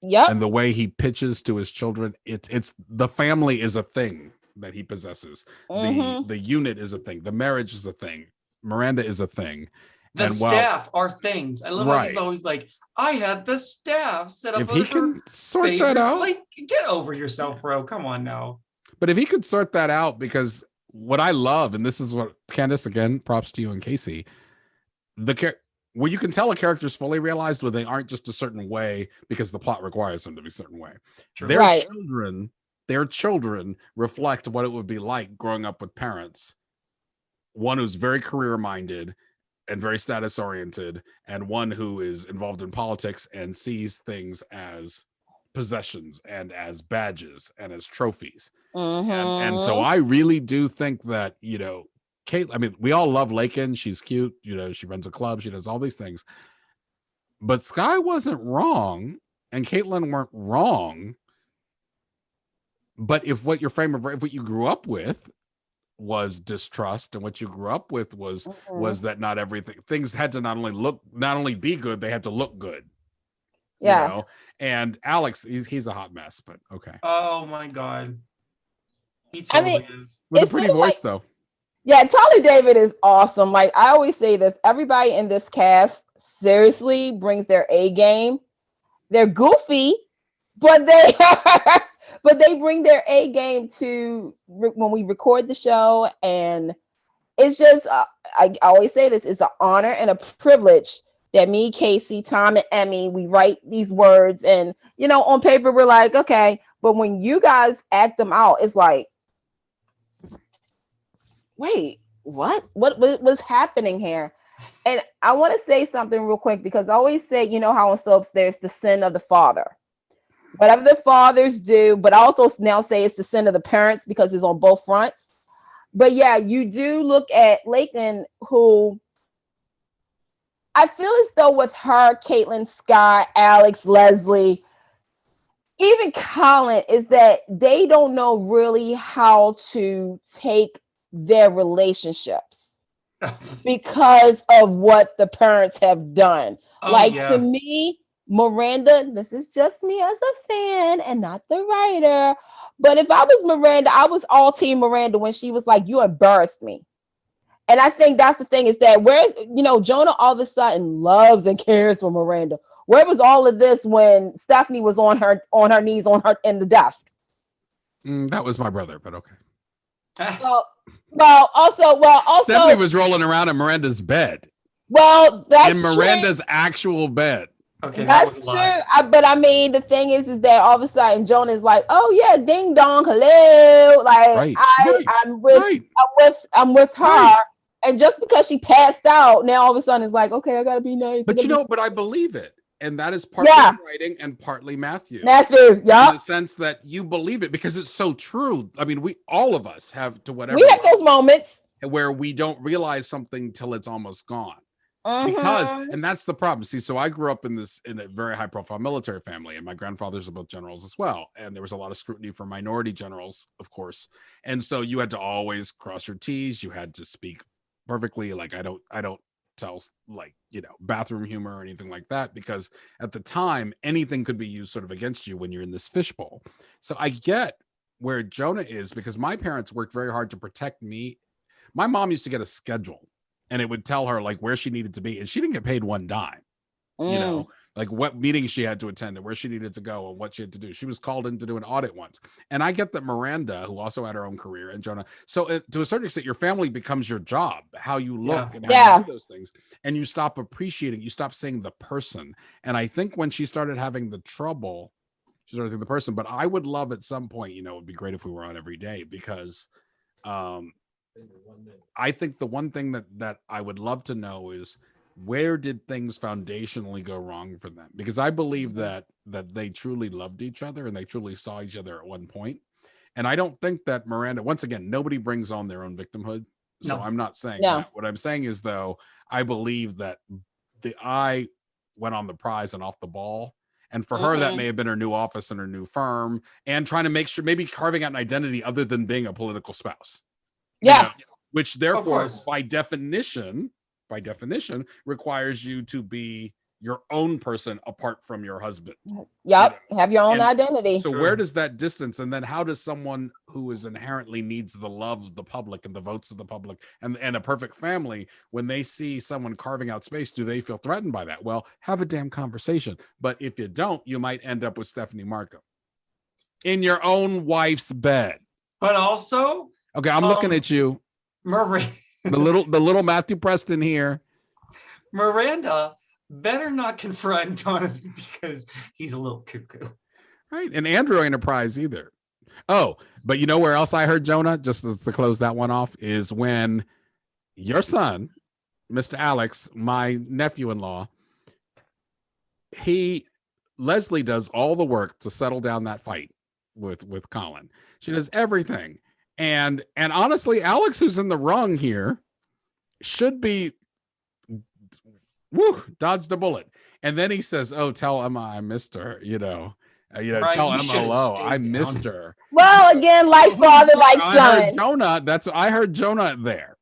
Yep. And the way he pitches to his children. It's the family is a thing that he possesses. The unit is a thing. The marriage is a thing. Miranda is a thing. The staff are things. I love how he's always like, I had the staff set up. If he can sort that out. Get over yourself, bro. Come on now. But if he could sort that out, because what I love, and this is what Candice, again, props to you and Casey, where you can tell a character is fully realized when they aren't just a certain way because the plot requires them to be a certain way. True. Their children reflect what it would be like growing up with parents. One who's very career-minded and very status-oriented, and one who is involved in politics and sees things as possessions and as badges and as trophies. And so I really do think that, Kate, I mean, we all love Laken. She's cute. She runs a club. She does all these things. But Sky wasn't wrong, and Caitlin weren't wrong. But if what you grew up with was distrust, and what you grew up with was that not everything, things had to not only be good, they had to look good. Yeah. And Alex, he's a hot mess, but okay. Oh my God. He totally is. With a pretty voice, though. Yeah, Tyler David is awesome. Like, I always say this, everybody in this cast seriously brings their A game. They're goofy, but they bring their A game to when we record the show. And it's just, I always say this, it's an honor and a privilege that me, Casey, Tom, and Emmy, we write these words, and on paper we're like, okay, but when you guys act them out, it's like, wait, what was happening here? And I want to say something real quick, because I always say, how in soaps there's the sin of the father, whatever the fathers do, but I also now say it's the sin of the parents, because it's on both fronts. But yeah, you do look at Laken, who I feel as though with her, Caitlin, Sky, Alex, Leslie, even Colin, is that they don't know really how to take their relationships because of what the parents have done. To me, Miranda, this is just me as a fan and not the writer, but if I was Miranda, I was all team Miranda when she was like, you embarrassed me. And I think that's the thing, is that where's, Jonah all of a sudden loves and cares for Miranda. Where was all of this when Stephanie was on her knees in the desk? That was my brother, but okay. Also, Stephanie was rolling around in Miranda's bed. Well, that's in Miranda's actual bed. Okay, that's true. But I mean, the thing is that all of a sudden Jonah's like, "Oh yeah, ding dong, hello." Like I'm with her, and just because she passed out, now all of a sudden it's like, okay, I gotta be nice. But but I believe it, and that is partly writing and partly Matthew. Yeah. In the sense that you believe it because it's so true. I mean, all of us have to whatever. We have those moments where we don't realize something till it's almost gone. Because, and that's the problem. See, so I grew up in a very high profile military family, and my grandfathers are both generals as well. And there was a lot of scrutiny for minority generals, of course. And so you had to always cross your T's. You had to speak perfectly. Like, I don't tell bathroom humor or anything like that, because at the time, anything could be used sort of against you when you're in this fishbowl. So I get where Jonah is, because my parents worked very hard to protect me. My mom used to get a schedule, and it would tell her like where she needed to be, and she didn't get paid one dime. You know, like what meetings she had to attend and where she needed to go and what she had to do. She was called in to do an audit once. And I get that Miranda, who also had her own career, and Jonah. So to a certain extent, your family becomes your job, how you look and how you do those things. And you stop appreciating, you stop seeing the person. And I think when she started having the trouble, she started seeing the person. But I would love at some point, it would be great if we were on every day, because I think the one thing that I would love to know is, where did things foundationally go wrong for them? Because I believe that they truly loved each other and they truly saw each other at one point. And I don't think that Miranda, once again, nobody brings on their own victimhood. So I'm not saying that. What I'm saying is, though, I believe that the eye went on the prize and off the ball. And for her, that may have been her new office and her new firm, and trying to make sure, maybe carving out an identity other than being a political spouse. Yeah. Which therefore, by definition, requires you to be your own person apart from your husband. Yep. Have your own identity. So where does that distance, and then how does someone who is inherently needs the love of the public and the votes of the public and a perfect family, when they see someone carving out space, do they feel threatened by that? Well, have a damn conversation. But if you don't, you might end up with Stephanie Markham in your own wife's bed. But also, okay, I'm looking at you. Miranda. The little Matthew Preston here. Miranda better not confront Donovan, because he's a little cuckoo. Right. And Andrew ain't a prize either. Oh, but you know where else I heard, Jonah, just to close that one off, is when your son, Mr. Alex, my nephew-in-law, Leslie does all the work to settle down that fight with Colin. She does everything. And honestly, Alex, who's in the wrong here, should be dodged a bullet. And then he says, "Oh, tell Emma I missed her." Tell Emma hello, I missed her. Well, again, like father, like son. I heard Jonah there.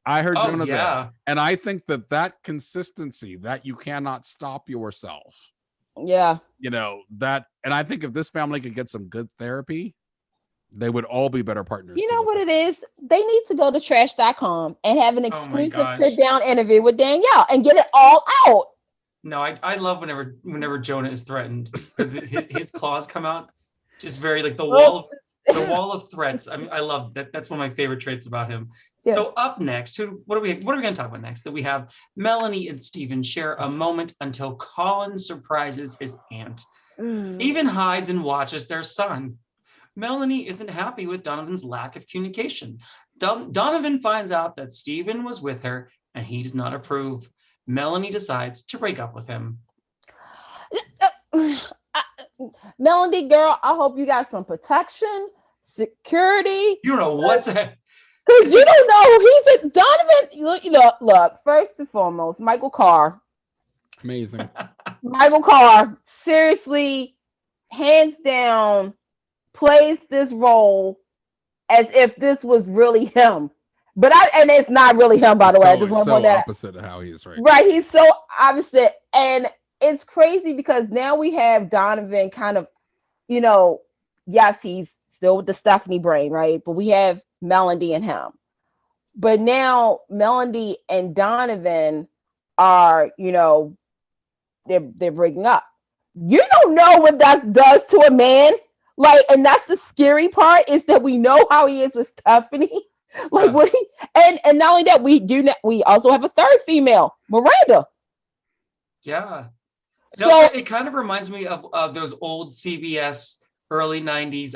There. And I think that consistency, that you cannot stop yourself. Yeah. And I think if this family could get some good therapy, they would all be better partners. You know what it is? They need to go to trash.com and have an exclusive sit-down interview with Danielle and get it all out. No, I love whenever Jonah is threatened, because his claws come out just very like the wall of threats. I mean, I love that. That's one of my favorite traits about him. Yes. So up next, what are we going to talk about next? That we have Melanie and Stephen share a moment until Colin surprises his aunt. Stephen hides and watches their son. Melanie isn't happy with Donovan's lack of communication. Donovan finds out that Stephen was with her and he does not approve. Melanie decides to break up with him. Melanie, girl, I hope you got some protection, security. You know what's that? Because you don't know he's a Donovan. Look, first and foremost, Michael Carr. Amazing. Michael Carr, seriously, hands down, plays this role as if this was really him, and it's not really him, by the way. I just want to point that opposite of how he is, right? Right, he's so opposite, and it's crazy because now we have Donovan kind of, yes, he's still with the Stephanie brain, right? But we have Melanie and him. But now Melanie and Donovan are, they're breaking up. You don't know what that does to a man Like, and that's the scary part is that we know how he is with Stephanie. Like, Yeah. and not only that, we also have a third female, Miranda. Yeah. So No, it kind of reminds me of those old CBS early 90s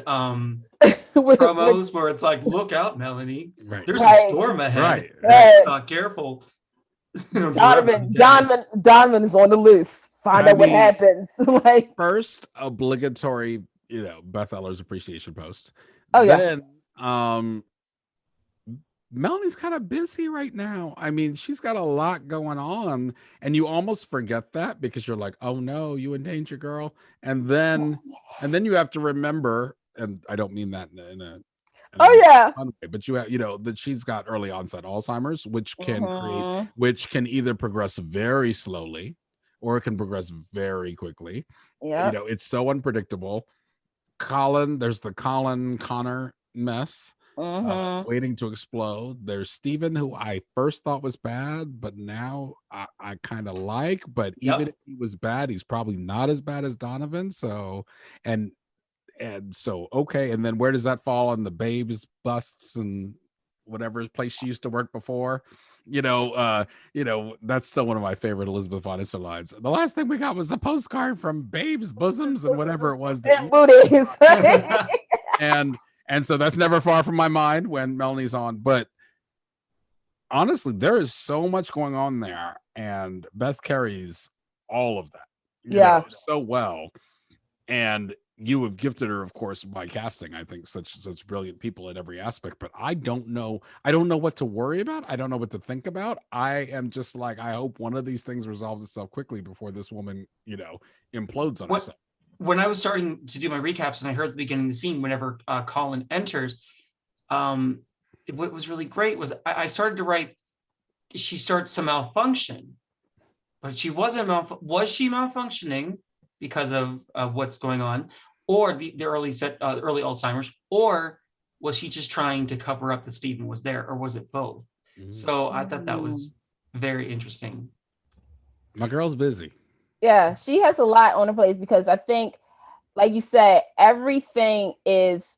promos where it's like, look out, Melanie. Right. There's Right. a storm ahead. Right. Not careful. Donovan is on the loose. Find out what happens. Like, first obligatory, Beth Eller's appreciation post. Oh, yeah. Then Melanie's kind of busy right now. I mean, she's got a lot going on, and you almost forget that because you're like, oh no, you in danger, girl. And then you have to remember, and I don't mean that in a fun way, but you have, that she's got early onset Alzheimer's, which can either progress very slowly or it can progress very quickly. Yeah. It's so unpredictable. There's the Connor mess. Waiting to explode. There's Steven, who I first thought was bad, but now I kind of like. But even if he was bad, he's probably not as bad as Donovan. So, and so okay. And then where does that fall on the babes busts and whatever place she used to work before? That's still one of my favorite Elizabeth Von Isser lines. The last thing we got was a postcard from Babes Bosoms and whatever it was. Booties. And so that's never far from my mind when Melanie's on. But honestly, there is so much going on there. And Beth carries all of that so well. And you have gifted her, of course, by casting, I think, such brilliant people in every aspect. But I don't know what to worry about. I don't know what to think about. I am just like, I hope one of these things resolves itself quickly before this woman, implodes on herself. When I was starting to do my recaps and I heard the beginning of the scene, whenever Colin enters, what was really great was I started to write, she starts to malfunction, but she wasn't. Was she malfunctioning because of what's going on, or the early Alzheimer's, or was she just trying to cover up that Stephen was there, or was it both? So I thought that was very interesting. My girl's busy. Yeah, she has a lot on her plate because I think, like you said, everything is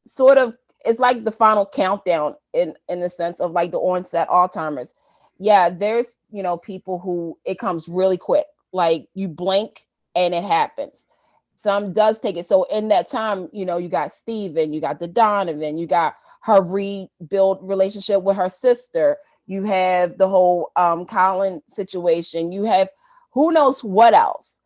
sort of, it's like the final countdown in the sense of like the onset Alzheimer's. Yeah, there's, people who it comes really quick. Like you blink and it happens. Some does take it. So in that time, you got Steven, you got the Donovan, you got her rebuild relationship with her sister. You have the whole Colin situation. You have who knows what else,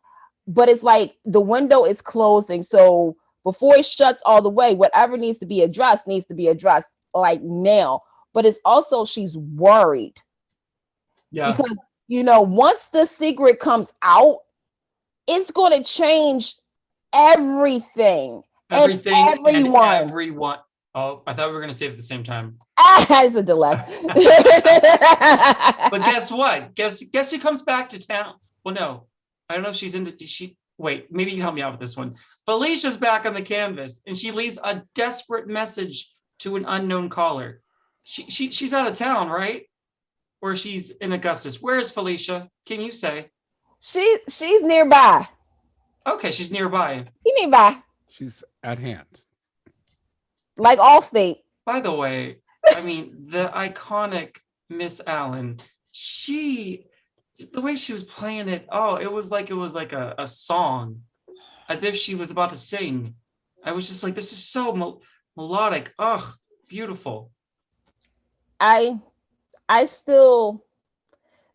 but it's like the window is closing. So before it shuts all the way, whatever needs to be addressed like now. But it's also, she's worried. Yeah. Because, once the secret comes out, it's going to change everything. And everyone. Oh, I thought we were going to say it at the same time. It's a delay. But guess what? Guess who comes back to town? Well, no, I don't know if she's wait, maybe you can help me out with this one. Felicia's back on the canvas and she leaves a desperate message to an unknown caller. She's out of town, right? Or she's in Augustus. Where is Felicia? Can you say? She's nearby. Okay, she's nearby. She's nearby. She's at hand. Like Allstate. By the way, I mean, the iconic Miss Allen, the way she was playing it, it was like a song, as if she was about to sing. I was just like, this is so melodic. Oh, beautiful. I still,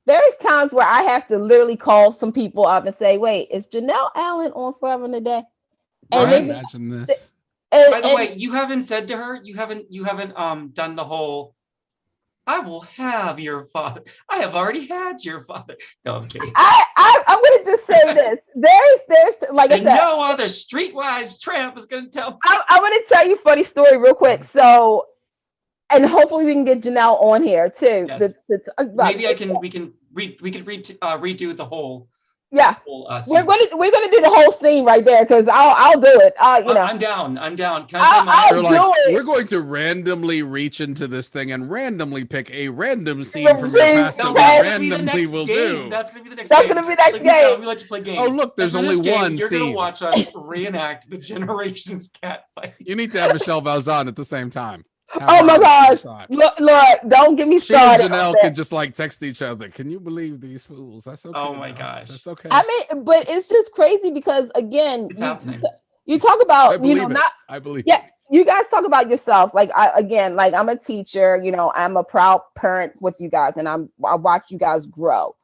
there's times where I have to literally call some people up and say, wait, is Janelle Allen on Forever and a Day? And imagine this. By the way, you haven't said to her, you haven't done the whole, I will have your father. I have already had your father. No, I'm kidding. I'm going to just say this. There's like I said, no other streetwise tramp is going to tell. I'm going to tell you a funny story real quick. So, and hopefully we can get Janelle on here too. Yes. Maybe we can redo the whole Yeah, we're sequence. gonna do the whole scene right there because I'll do it. You know, I'm down. Can I say I'll They're mine? like, do it. we're going to randomly reach into this thing and randomly pick a random scene Random from your scene, past No, that we that's yes. gonna be the randomly next will game. do. That's gonna be the next That's game. gonna be next Like we said, game. we like to play games. Oh, look, there's And for only this game, one you're gonna scene. watch us reenact the Generations cat fight. You need to have Michelle Valjean at the same time. Have Oh her my at the gosh! same time. Look, don't get me She and started. on Janelle that. could just like text each other. Can you believe these fools? That's okay. Oh my though. gosh. That's okay. I mean, but it's just crazy because again, It's happening. you talk I about believe it. not I believe yeah. it. You guys talk about yourselves. Like like I'm a teacher. I'm a proud parent with you guys, and I watch you guys grow.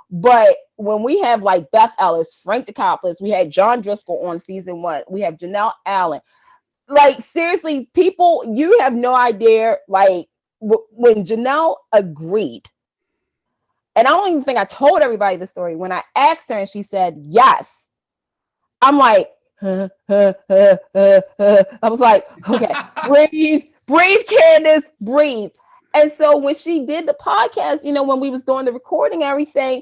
But when we have like Beth Ellis, Frank DeCopolis, we had John Driscoll on season 1. We have Janelle Allen. Like seriously, people, you have no idea. Like when Janelle agreed, and I don't even think I told everybody the story. When I asked her, and she said yes, I'm like, I was like, okay, breathe, Candice, breathe. And so when she did the podcast, when we was doing the recording and everything,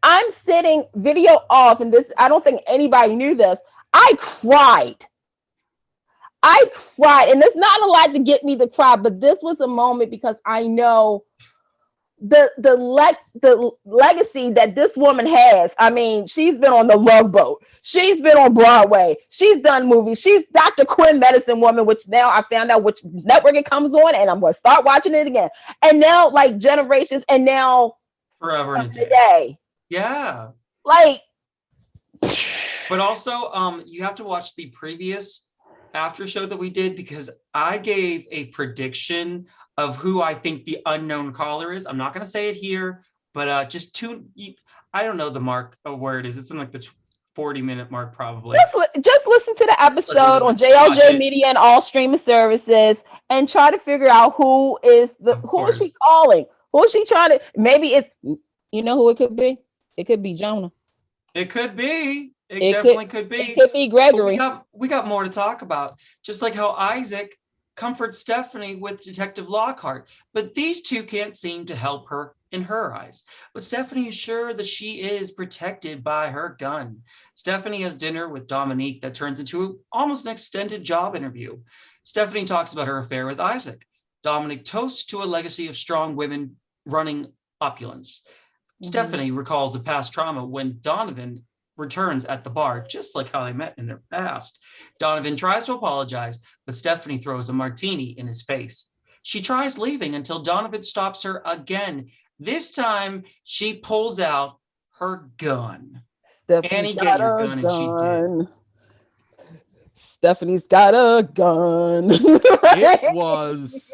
I'm sitting video off, and this, I don't think anybody knew this. I cried, and it's not a lot to get me to cry, but this was a moment because I know the legacy that this woman has. I mean, she's been on the Love Boat. She's been on Broadway. She's done movies. She's Dr. Quinn, Medicine Woman, which now I found out which network it comes on, and I'm going to start watching it again. And now, like, Generations, and now Forever and a Day. Day. Yeah. Like, but also, you have to watch the previous after show that we did, because I gave a prediction of who I think the unknown caller is. I'm not going to say it here, but just I don't know the mark of where it is. It's in like the 40-minute mark, probably. Just listen to the episode on JLJ Media and all streaming services, and try to figure out who is she calling? Who is she trying to? Maybe it's, who it could be. It could be Jonah. It could be. It definitely could be. It could be Gregory. We got more to talk about. Just like how Isaac comforts Stephanie with Detective Lockhart, but these two can't seem to help her in her eyes. But Stephanie is sure that she is protected by her gun. Stephanie has dinner with Dominique that turns into almost an extended job interview. Stephanie talks about her affair with Isaac. Dominique toasts to a legacy of strong women running opulence. Mm-hmm. Stephanie recalls the past trauma when Donovan returns at the bar, just like how they met in their past. Donovan tries to apologize, but Stephanie throws a martini in his face. She tries leaving until Donovan stops her again. This time, she pulls out her gun. Annie, get your gun, and she did. Stephanie's got a gun. It was,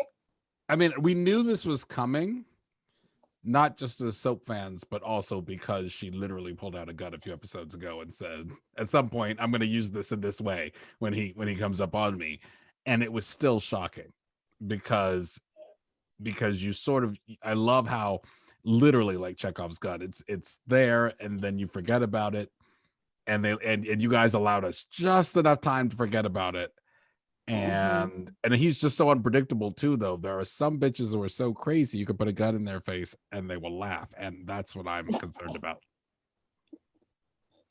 I mean, we knew this was coming, not just as soap fans, but also because she literally pulled out a gun a few episodes ago and said, at some point, I'm going to use this in this way when he comes up on me. And it was still shocking because you sort of, I love how literally like Chekhov's gun, it's there and then you forget about it. And you guys allowed us just enough time to forget about it. And he's just so unpredictable too, though. There are some bitches who are so crazy you could put a gun in their face and they will laugh, and that's what I'm concerned about.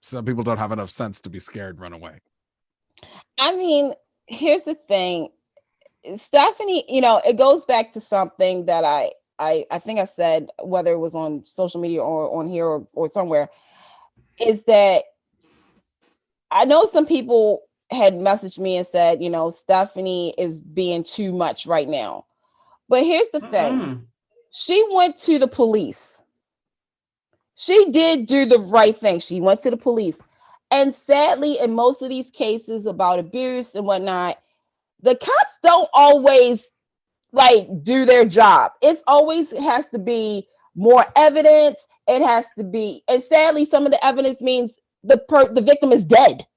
Some people don't have enough sense to be scared, run away. I mean, here's the thing, Stephanie, it goes back to something that I think I said, whether it was on social media or on here or somewhere, is that I know some people had messaged me and said, Stephanie is being too much right now. But here's the thing. She went to the police. She did do the right thing. She went to the police. And sadly, in most of these cases about abuse and whatnot, the cops don't always do their job. It always has to be more evidence. It has to be, and sadly, some of the evidence means the victim is dead.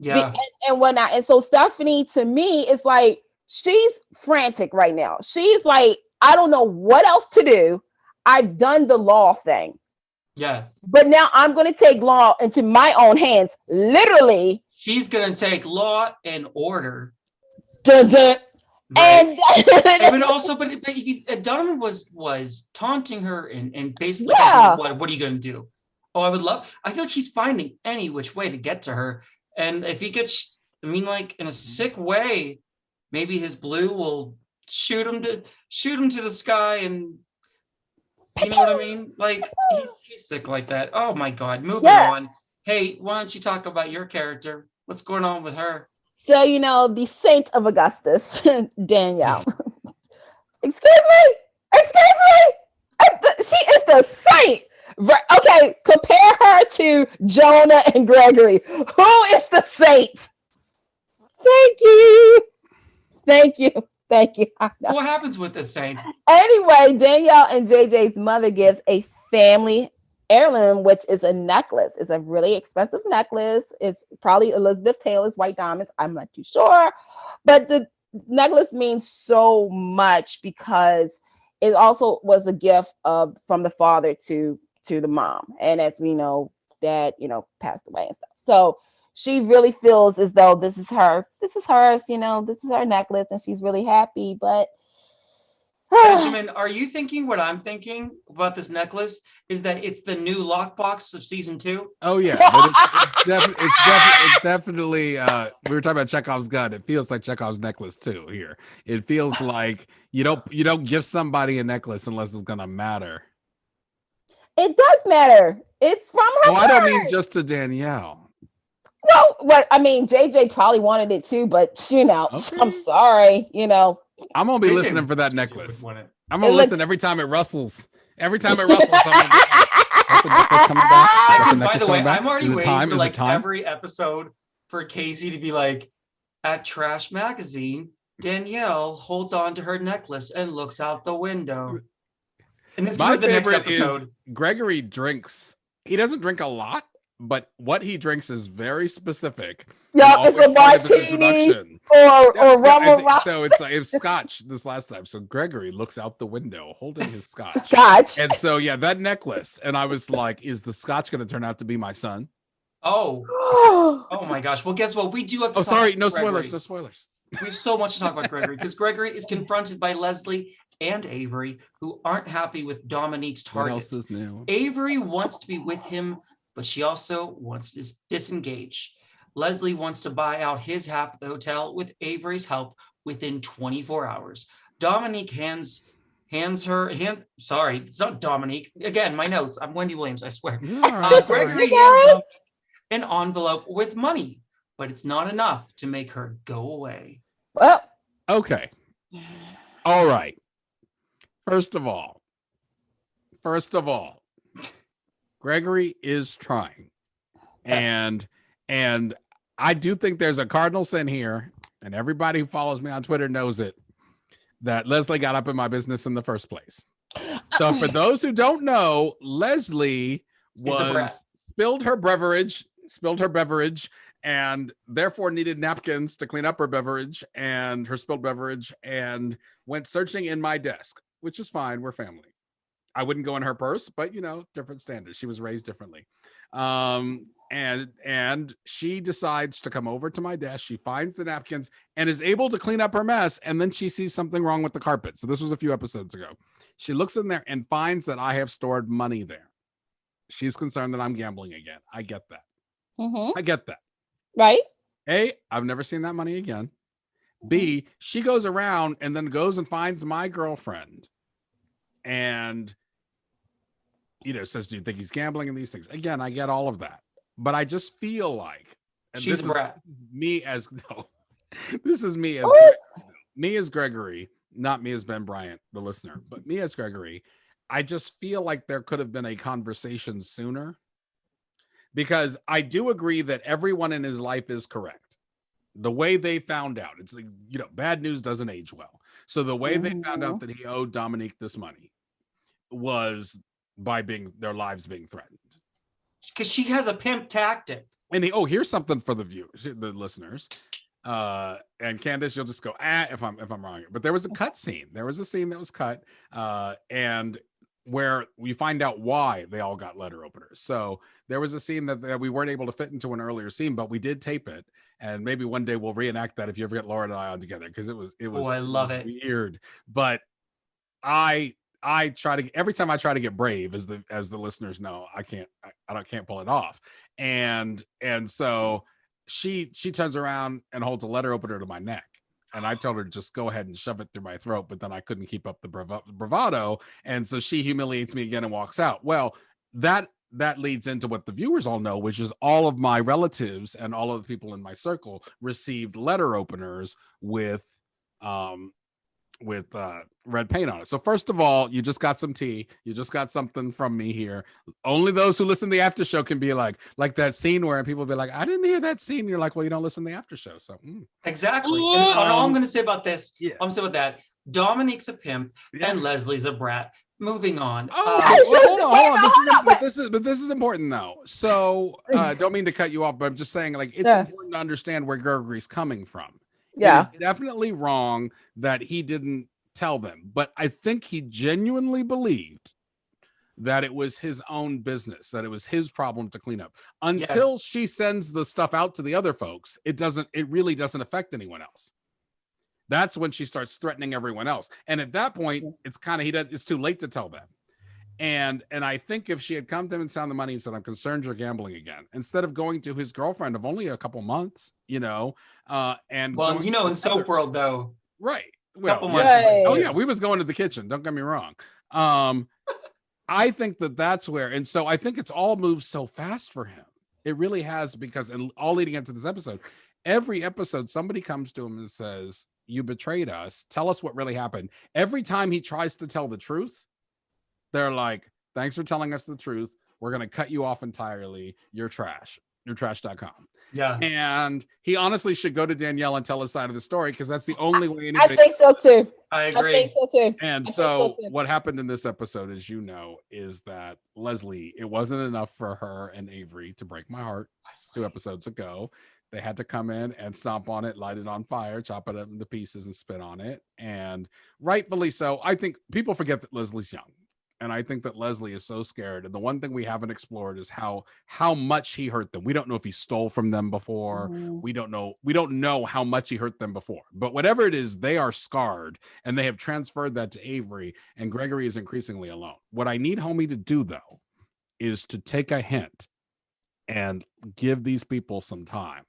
Yeah. And whatnot. And so Stephanie, to me, is like, she's frantic right now. She's like, I don't know what else to do. I've done the law thing. Yeah. But now I'm going to take law into my own hands. Literally. She's going to take law and order. Dun, dun. Right. And also, but Donovan was taunting her and basically, what are you going to do? Oh, I would love. I feel like he's finding any which way to get to her, and if he gets, I mean, like in a sick way, maybe his blue will shoot him to the sky, and you know what I mean? Like he's sick like that. Oh my God. Moving Yeah. on. Hey, why don't you talk about your character? What's going on with her? So, the Saint of Augustus, Danielle. Excuse me? Excuse me? She is the saint. Okay, compare her to Jonah and Gregory. Who is the saint? Thank you. Thank you. Thank you. What happens with this saint? Anyway, Danielle and JJ's mother gives a family heirloom, which is a necklace. It's a really expensive necklace. It's probably Elizabeth Taylor's white diamonds. I'm not too sure. But the necklace means so much because it also was a gift from the father to the mom. And as we know, dad, passed away and stuff. So she really feels as though this is hers, this is her necklace, and she's really happy. But Benjamin, are you thinking what I'm thinking about this necklace? Is that it's the new lockbox of season 2? Oh yeah, but it's definitely. We were talking about Chekhov's gun. It feels like Chekhov's necklace too. Here, it feels like you don't give somebody a necklace unless it's gonna matter. It does matter. It's from her. Well, I don't mean just to Danielle. No, what I mean, JJ probably wanted it too, but Okay. I'm sorry, I'm gonna be JJ listening for that necklace. would want it. I'm gonna listen every time it rustles. Every time it rustles, I'm gonna is the necklace coming back? By the way, I'm already Is it waiting time? for Is it like time? every episode for Casey to be like, at Trash Magazine, Danielle holds on to her necklace and looks out the window. And it's My the next favorite episode. is Gregory drinks. He doesn't drink a lot, but what he drinks is very specific. Yeah, it's a martini or rum or rock. So it's like scotch this last time. So Gregory looks out the window holding his scotch. Scotch. And so yeah, that necklace. And I was like, is the scotch going to turn out to be my son? Oh my gosh. Well, guess what? We do have to Oh, talk sorry, about no Gregory. spoilers, no spoilers. We have so much to talk about Gregory because Gregory is confronted by Leslie and Avery, who aren't happy with Dominique's What target. else is new? Avery wants to be with him, but she also wants to disengage. Leslie wants to buy out his half of the hotel with Avery's help within 24 hours. Dominique hands her. Sorry, it's not Dominique. Again, my notes. I'm Wendy Williams, I swear. Gregory hands an envelope with money, but it's not enough to make her go away. Well, okay. All right. First of all, Gregory is trying. Yes. And I do think there's a cardinal sin here, and everybody who follows me on Twitter knows it, that Leslie got up in my business in the first place. So for those who don't know, Leslie spilled her beverage and therefore needed napkins to clean up her beverage and her spilled beverage and went searching in my desk, which is fine. We're family. I wouldn't go in her purse, but different standards. She was raised differently. And she decides to come over to my desk. She finds the napkins and is able to clean up her mess. And then she sees something wrong with the carpet. So this was a few episodes ago. She looks in there and finds that I have stored money there. She's concerned that I'm gambling again. I get that. Mm-hmm. I get that. Right. A, I've never seen that money again. B, she goes around and then goes and finds my girlfriend and says, do you think he's gambling in these things? Again, I get all of that. But I just feel like, and she's a brat. This is me as Gregory, not me as Ben Bryant, the listener, but me as Gregory. I just feel like there could have been a conversation sooner, because I do agree that everyone in his life is correct. The way they found out, it's like, bad news doesn't age well. So the way they found out that he owed Dominique this money was by their lives being threatened. Because she has a pimp tactic. And here's something for the viewers, the listeners. And Candice, you'll just go if I'm wrong. But there was a cut scene. There was a scene that was cut, and where we find out why they all got letter openers. So there was a scene that we weren't able to fit into an earlier scene, but we did tape it, and maybe one day we'll reenact that if you ever get Laura and I on together, because it was. Oh, I love it. Weird, but I every time I try to get brave, as the listeners know, I can't pull it off. And so she turns around and holds a letter opener to my neck. And I told her to just go ahead and shove it through my throat, but then I couldn't keep up the bravado. And so she humiliates me again and walks out. Well, that leads into what the viewers all know, which is all of my relatives and all of the people in my circle received letter openers with red paint on it. So first of all, you just got some tea. You just got something from me here. Only those who listen to the after show can be like that scene where people be like, I didn't hear that scene. And you're like, well, you don't listen to the after show. So exactly. And all I'm going to say about this, I'm going to say about that. Dominique's a pimp and Leslie's a brat. Moving on. Hold on. This is important though. So don't mean to cut you off, but I'm just saying, like, it's important to understand where Gregory's coming from. Yeah, it's definitely wrong that he didn't tell them, but I think he genuinely believed that it was his own business, that it was his problem to clean up. Until she sends the stuff out to the other folks, it really doesn't affect anyone else. That's when she starts threatening everyone else. And at that point, it's it's too late to tell them. And I think if she had come to him and found the money and said, I'm concerned you're gambling again, instead of going to his girlfriend of only a couple months, and in soap world though, right? Well, couple months. Right. We was going to the kitchen. Don't get me wrong. I think that's where, and so I think it's all moved so fast for him. It really has, because and all leading into this episode, every episode somebody comes to him and says, you betrayed us. Tell us what really happened. Every time he tries to tell the truth, they're like, thanks for telling us the truth. We're going to cut you off entirely. You're trash. You're trash.com. Yeah. And he honestly should go to Danielle and tell his side of the story, because that's the only way anybody. I think so too. I agree. I think so too. And so what happened in this episode, as you know, is that Leslie, it wasn't enough for her and Avery to break my heart 2 episodes ago. They had to come in and stomp on it, light it on fire, chop it up into pieces and spit on it. And rightfully so. I think people forget that Leslie's young. And I think that Leslie is so scared. And the one thing we haven't explored is how much he hurt them. We don't know if he stole from them before. We don't know how much he hurt them before. But whatever it is, they are scarred, and they have transferred that to Avery, and Gregory is increasingly alone. What I need homie to do, though, is to take a hint and give these people some time,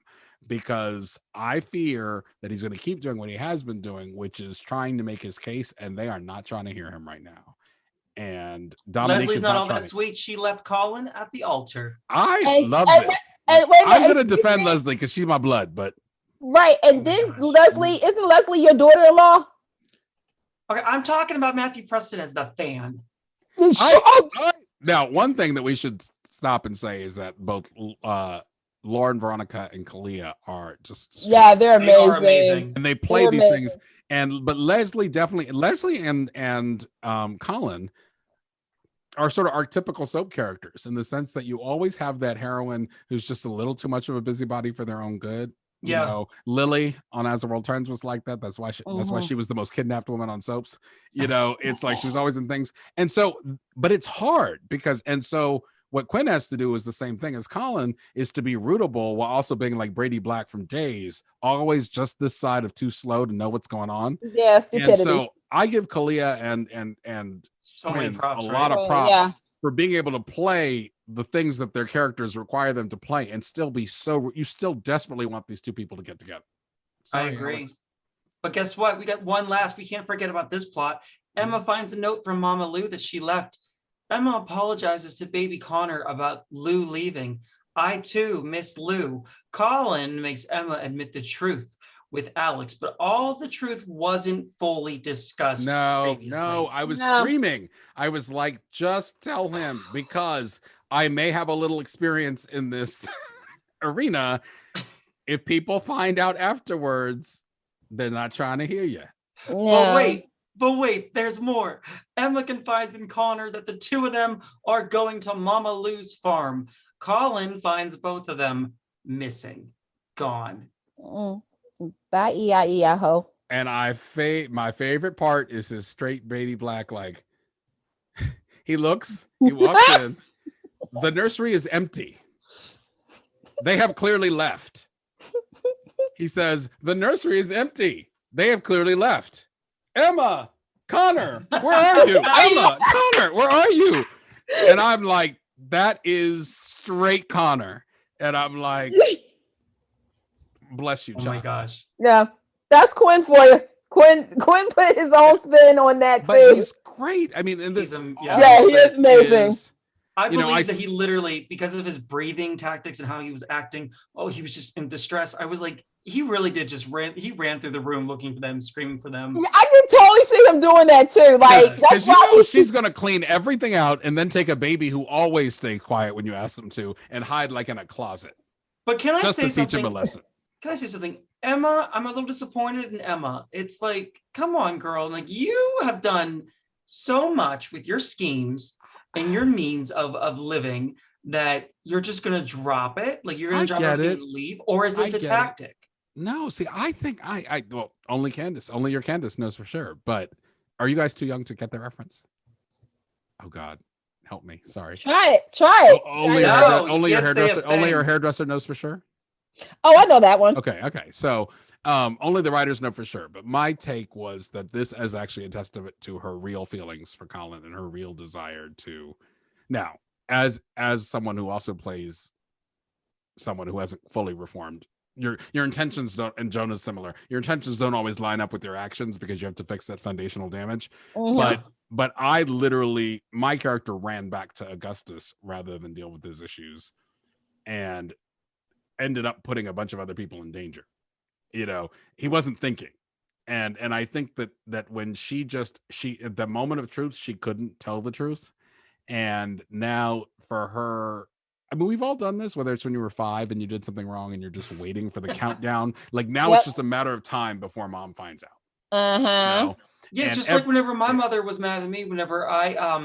because I fear that he's going to keep doing what he has been doing, which is trying to make his case, and they are not trying to hear him right now. And Dominique Leslie's not all that sweet. She left Colin at the altar. I love this. I'm going to defend Leslie because she's my blood, but right. And then Leslie, isn't Leslie your daughter-in-law? Okay, I'm talking about Matthew Preston as the fan. Now, one thing that we should stop and say is that both Lauren, Veronica, and Kalia are just they're amazing. And they play these things. But Leslie and Colin are sort of archetypical soap characters, in the sense that you always have that heroine who's just a little too much of a busybody for their own good. You know, Lily on As the World Turns was like that. That's why she was the most kidnapped woman on soaps. You know, it's like she's always in things. And so, but it's hard so what Quinn has to do is the same thing as Colin, is to be rootable while also being like Brady Black from Days, always just this side of too slow to know what's going on. Yeah, stupidity. And so I give Kalia and so many props, a lot of props for being able to play the things that their characters require them to play, and still be you still desperately want these 2 people to get together. Sorry, I agree. Alex. But guess what? We got one last. We can't forget about this plot. Emma finds a note from Mama Lou that she left. Emma apologizes to baby Connor about Lou leaving. I too miss Lou. Colin makes Emma admit the truth with Alex, but all the truth wasn't fully discussed. No, I was screaming. I was like, just tell him, because I may have a little experience in this arena. If people find out afterwards, they're not trying to hear you. Yeah. But wait, there's more. Emma confides in Connor that the 2 of them are going to Mama Lou's farm. Colin finds both of them missing, gone. Bye, E-I-E-I-ho. And my favorite part is his straight Brady Black, like, he walks in. The nursery is empty. They have clearly left. He says, the nursery is empty. They have clearly left. Emma, Connor, where are you? Emma, Connor, where are you? And I'm like, that is straight Connor. And I'm like, bless you, Oh John. my gosh. Yeah, that's Quinn for you. Quinn put his own spin on that But too. he's great. I mean, and this, Yeah, he is amazing. I believe that he literally, because of his breathing tactics and how he was acting, he was just in distress. I was like, he really did just ran through the room looking for them, screaming for them. I can totally see him doing that too. Like, because you know she's gonna clean everything out and then take a baby who always stays quiet when you ask them to and hide like in a closet. But can I just say to something? Teach him a lesson. Can I say something? Emma, I'm a little disappointed in Emma. It's like, come on, girl. Like, you have done so much with your schemes and your means of living that you're just going to drop it. Like, you're going to drop everything and leave. Or is this a tactic? No, see, I think well, only your Candice knows for sure. But are you guys too young to get the reference? Oh God, help me. Sorry. Try it. Only your hairdresser knows for sure. Oh, I know that one. Okay. So only the writers know for sure. But my take was that this is actually a testament to her real feelings for Colin and her real desire to. Now, as someone who also plays someone who hasn't fully reformed, your intentions don't, and Jonah's similar. Your intentions don't always line up with your actions because you have to fix that foundational damage. Mm-hmm. But I literally, my character ran back to Augustus rather than deal with his issues, and ended up putting a bunch of other people in danger. You know, he wasn't thinking. And I think that when she at the moment of truth, she couldn't tell the truth. And now for her, I mean, we've all done this, whether it's when you were 5 and you did something wrong and you're just waiting for the countdown. Like now it's just a matter of time before mom finds out. Uh-huh. You know? Yeah, and just like whenever my mother was mad at me, whenever I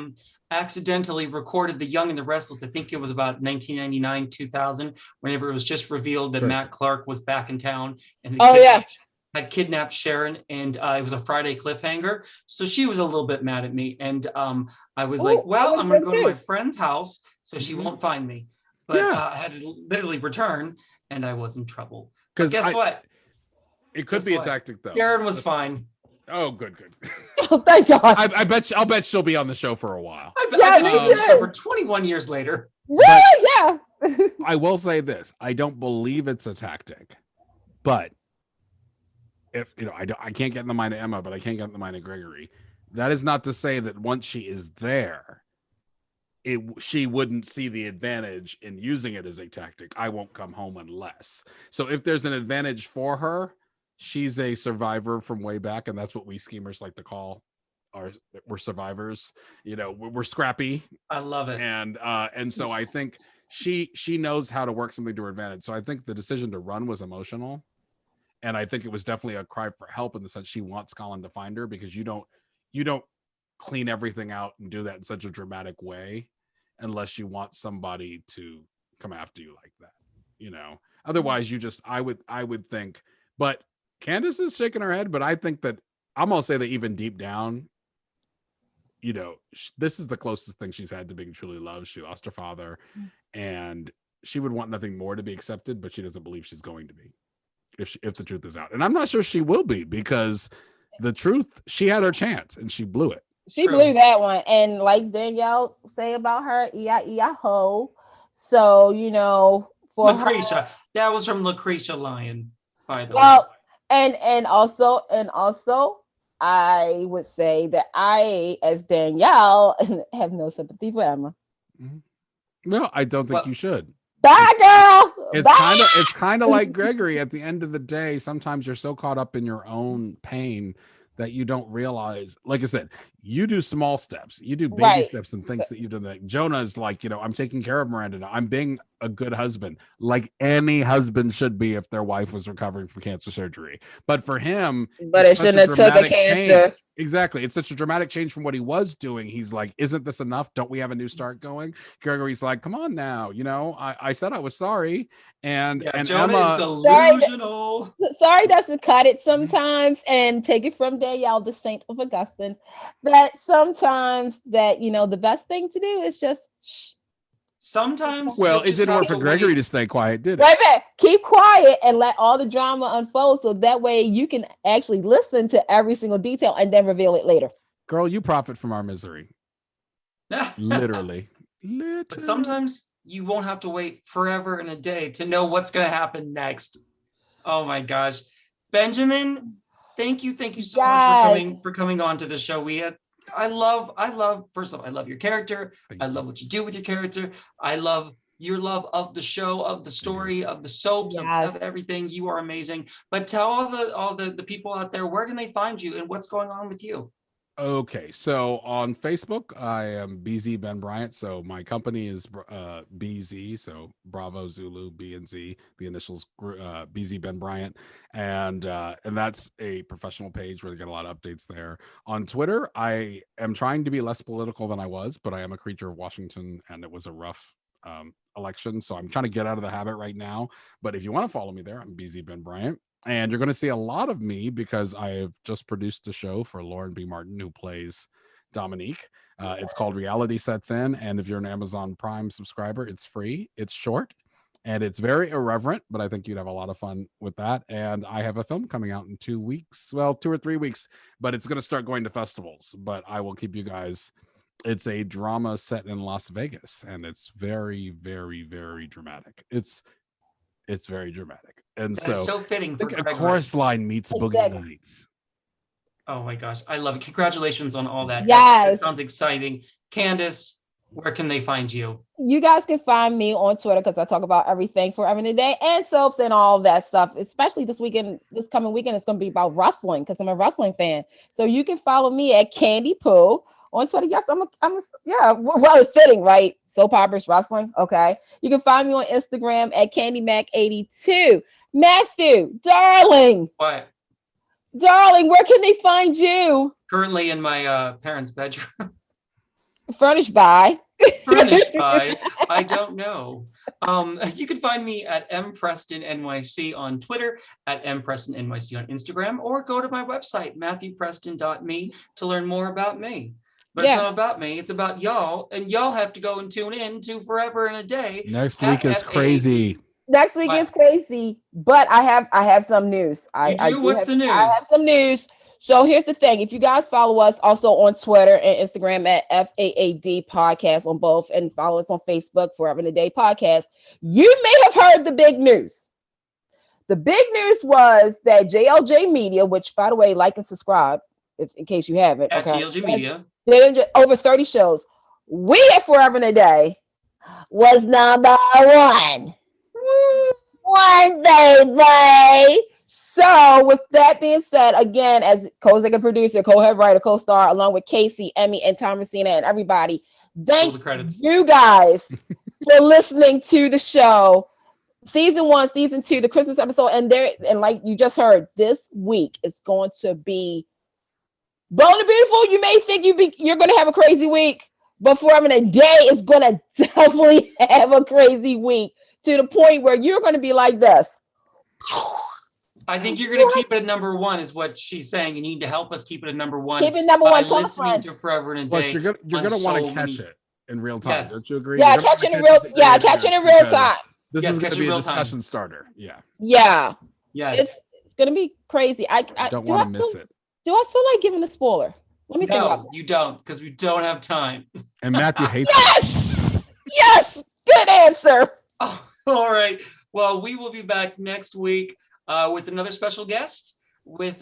accidentally recorded The Young and the Restless, I think it was about 1999, 2000, whenever it was just revealed that Matt Clark was back in town and had kidnapped Sharon, and it was a Friday cliffhanger. So she was a little bit mad at me, and I was like, well, I'm going to go to my friend's house so she won't find me. But I had to literally return, and I was in trouble. Because guess what? It could be a tactic, though. Sharon was fine. Oh, good. Oh, thank God. I'll bet she'll be on the show for a while. I've been on the show for 21 years later. Really? Yeah. I will say this: I don't believe it's a tactic, but if I can't get in the mind of Emma, but I can't get in the mind of Gregory. That is not to say that once she is there, she wouldn't see the advantage in using it as a tactic. I won't come home unless. So if there's an advantage for her, she's a survivor from way back, and that's what we schemers like to call we're survivors. You know, we're scrappy. I love it. And so I think she knows how to work something to her advantage. So I think the decision to run was emotional. And I think it was definitely a cry for help in the sense she wants Colin to find her, because you don't clean everything out and do that in such a dramatic way unless you want somebody to come after you like that, you know. Otherwise, I would think. But Candice is shaking her head. But I think that I'm gonna say that even deep down, you know, this is the closest thing she's had to being truly loved. She lost her father, and she would want nothing more to be accepted, but she doesn't believe she's going to be. If the truth is out. And I'm not sure she will be, because the truth, she had her chance and she blew it. She blew that one. And like Danielle say about her, ho. So, you know, for Lucretia. That was from Lucretia Lyon, by the way. Well, and also I would say that I, as Danielle, have no sympathy for Emma. No, I don't think you should. Bye, girl. It's kind of like Gregory. At the end of the day, sometimes you're so caught up in your own pain that you don't realize. Like I said, you do small steps, you do baby steps and things that you've done. Like Jonah's like, you know, I'm taking care of Miranda now. I'm being a good husband, like any husband should be if their wife was recovering from cancer surgery. But for him, it shouldn't have took a cancer. Change. Exactly. It's such a dramatic change from what he was doing. He's like, isn't this enough? Don't we have a new start going? Gregory's like, come on now. You know, I said I was sorry. And Jonah Emma is delusional. Sorry doesn't cut it sometimes. And take it from Danielle, the Saint of Augustine, that sometimes that, you know, the best thing to do is just shh. Sometimes. Well, it didn't work for Gregory to stay quiet, did it? Right back. Keep quiet and let all the drama unfold, so that way you can actually listen to every single detail and then reveal it later. Girl, you profit from our misery. Literally. But sometimes you won't have to wait forever and a day to know what's going to happen next. Oh my gosh. Benjamin, thank you so much for coming on to the show. I love, first of all, I love your character. I love what you do with your character. I love your love of the show, of the story, of the soaps, of everything. You are amazing. But tell all the people out there, where can they find you and what's going on with you? Okay, so on Facebook, I am BZ Ben Bryant. So my company is BZ, so Bravo Zulu B and Z, the initials BZ Ben Bryant, and that's a professional page where they get a lot of updates there. On Twitter, I am trying to be less political than I was, but I am a creature of Washington, and it was a rough election, so I'm trying to get out of the habit right now. But if you want to follow me there, I'm BZ Ben Bryant. And you're going to see a lot of me because I have just produced a show for Lauren B. Martin, who plays Dominique. It's called Reality Sets In. And if you're an Amazon Prime subscriber, it's free. It's short and it's very irreverent, but I think you'd have a lot of fun with that. And I have a film coming out in 2 weeks. Well, 2 or 3 weeks, but it's going to start going to festivals. But I will keep you guys. It's a drama set in Las Vegas, and it's very, very, very dramatic. It's very dramatic. And so fitting for a chorus line meets Boogie Nights. Oh my gosh, I love it. Congratulations on all that. Yes. That sounds exciting. Candice, where can they find you? You guys can find me on Twitter because I talk about everything Forever and a Day and soaps and all that stuff. Especially this coming weekend, it's going to be about wrestling because I'm a wrestling fan. So you can follow me at Candy Poo on Twitter. Yes, well, it's fitting, right? Soap operas, wrestling. Okay. You can find me on Instagram at CandyMac82. Matthew, darling. What? Darling, where can they find you? Currently in my parents' bedroom. Furnished by. I don't know. You can find me at mprestonnyc on Twitter, at mprestonnyc on Instagram, or go to my website, matthewpreston.me, to learn more about me. But it's not about me, it's about y'all, and y'all have to go and tune in to Forever and a Day. Next week is crazy. Next week is crazy, but I have some news. What's the news? I have some news. So here's the thing. If you guys follow us also on Twitter and Instagram at FAAD Podcast on both, and follow us on Facebook, Forever and a Day Podcast, you may have heard the big news. The big news was that JLJ Media, which, by the way, like and subscribe in case you haven't. At JLJ Media. Over 30 shows. We at Forever and a Day was number one. One baby. So with that being said, again, as co-executive producer, co-head writer, co-star, along with Casey, Emmy, and Thomasina, and everybody, thank you guys for listening to the show. Season 1, season 2, the Christmas episode, and like you just heard, this week it's going to be Bold and Beautiful. You may think you're going to have a crazy week, but Forever and a Day is going to definitely have a crazy week, to the point where you're going to be like this. I think you're going to keep it at number 1 is what she's saying. You need to help us keep it at number 1. Keep it number 1. Listening to Forever and a Day. Plus, you're going to want to catch it in real time. Yes. Don't you agree? Yeah, catch it in real time. This is going to be a discussion starter. Yeah. Yeah. Yes. It's going to be crazy. I don't want to miss it. Do I feel like giving a spoiler? Let me think about that. You don't, because we don't have time. And Matthew hates it. Yes! Good answer. Oh, all right. Well, we will be back next week with another special guest, with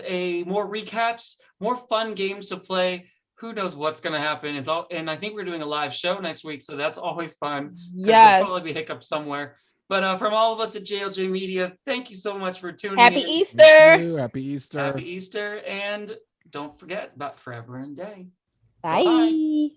more recaps, more fun games to play. Who knows what's going to happen? And I think we're doing a live show next week, so that's always fun. Yes. There'll probably be hiccups somewhere. But from all of us at JLJ Media, thank you so much for tuning in. Happy Easter. Happy Easter. Happy Easter. And don't forget about Forever and a Day. Bye. Bye-bye.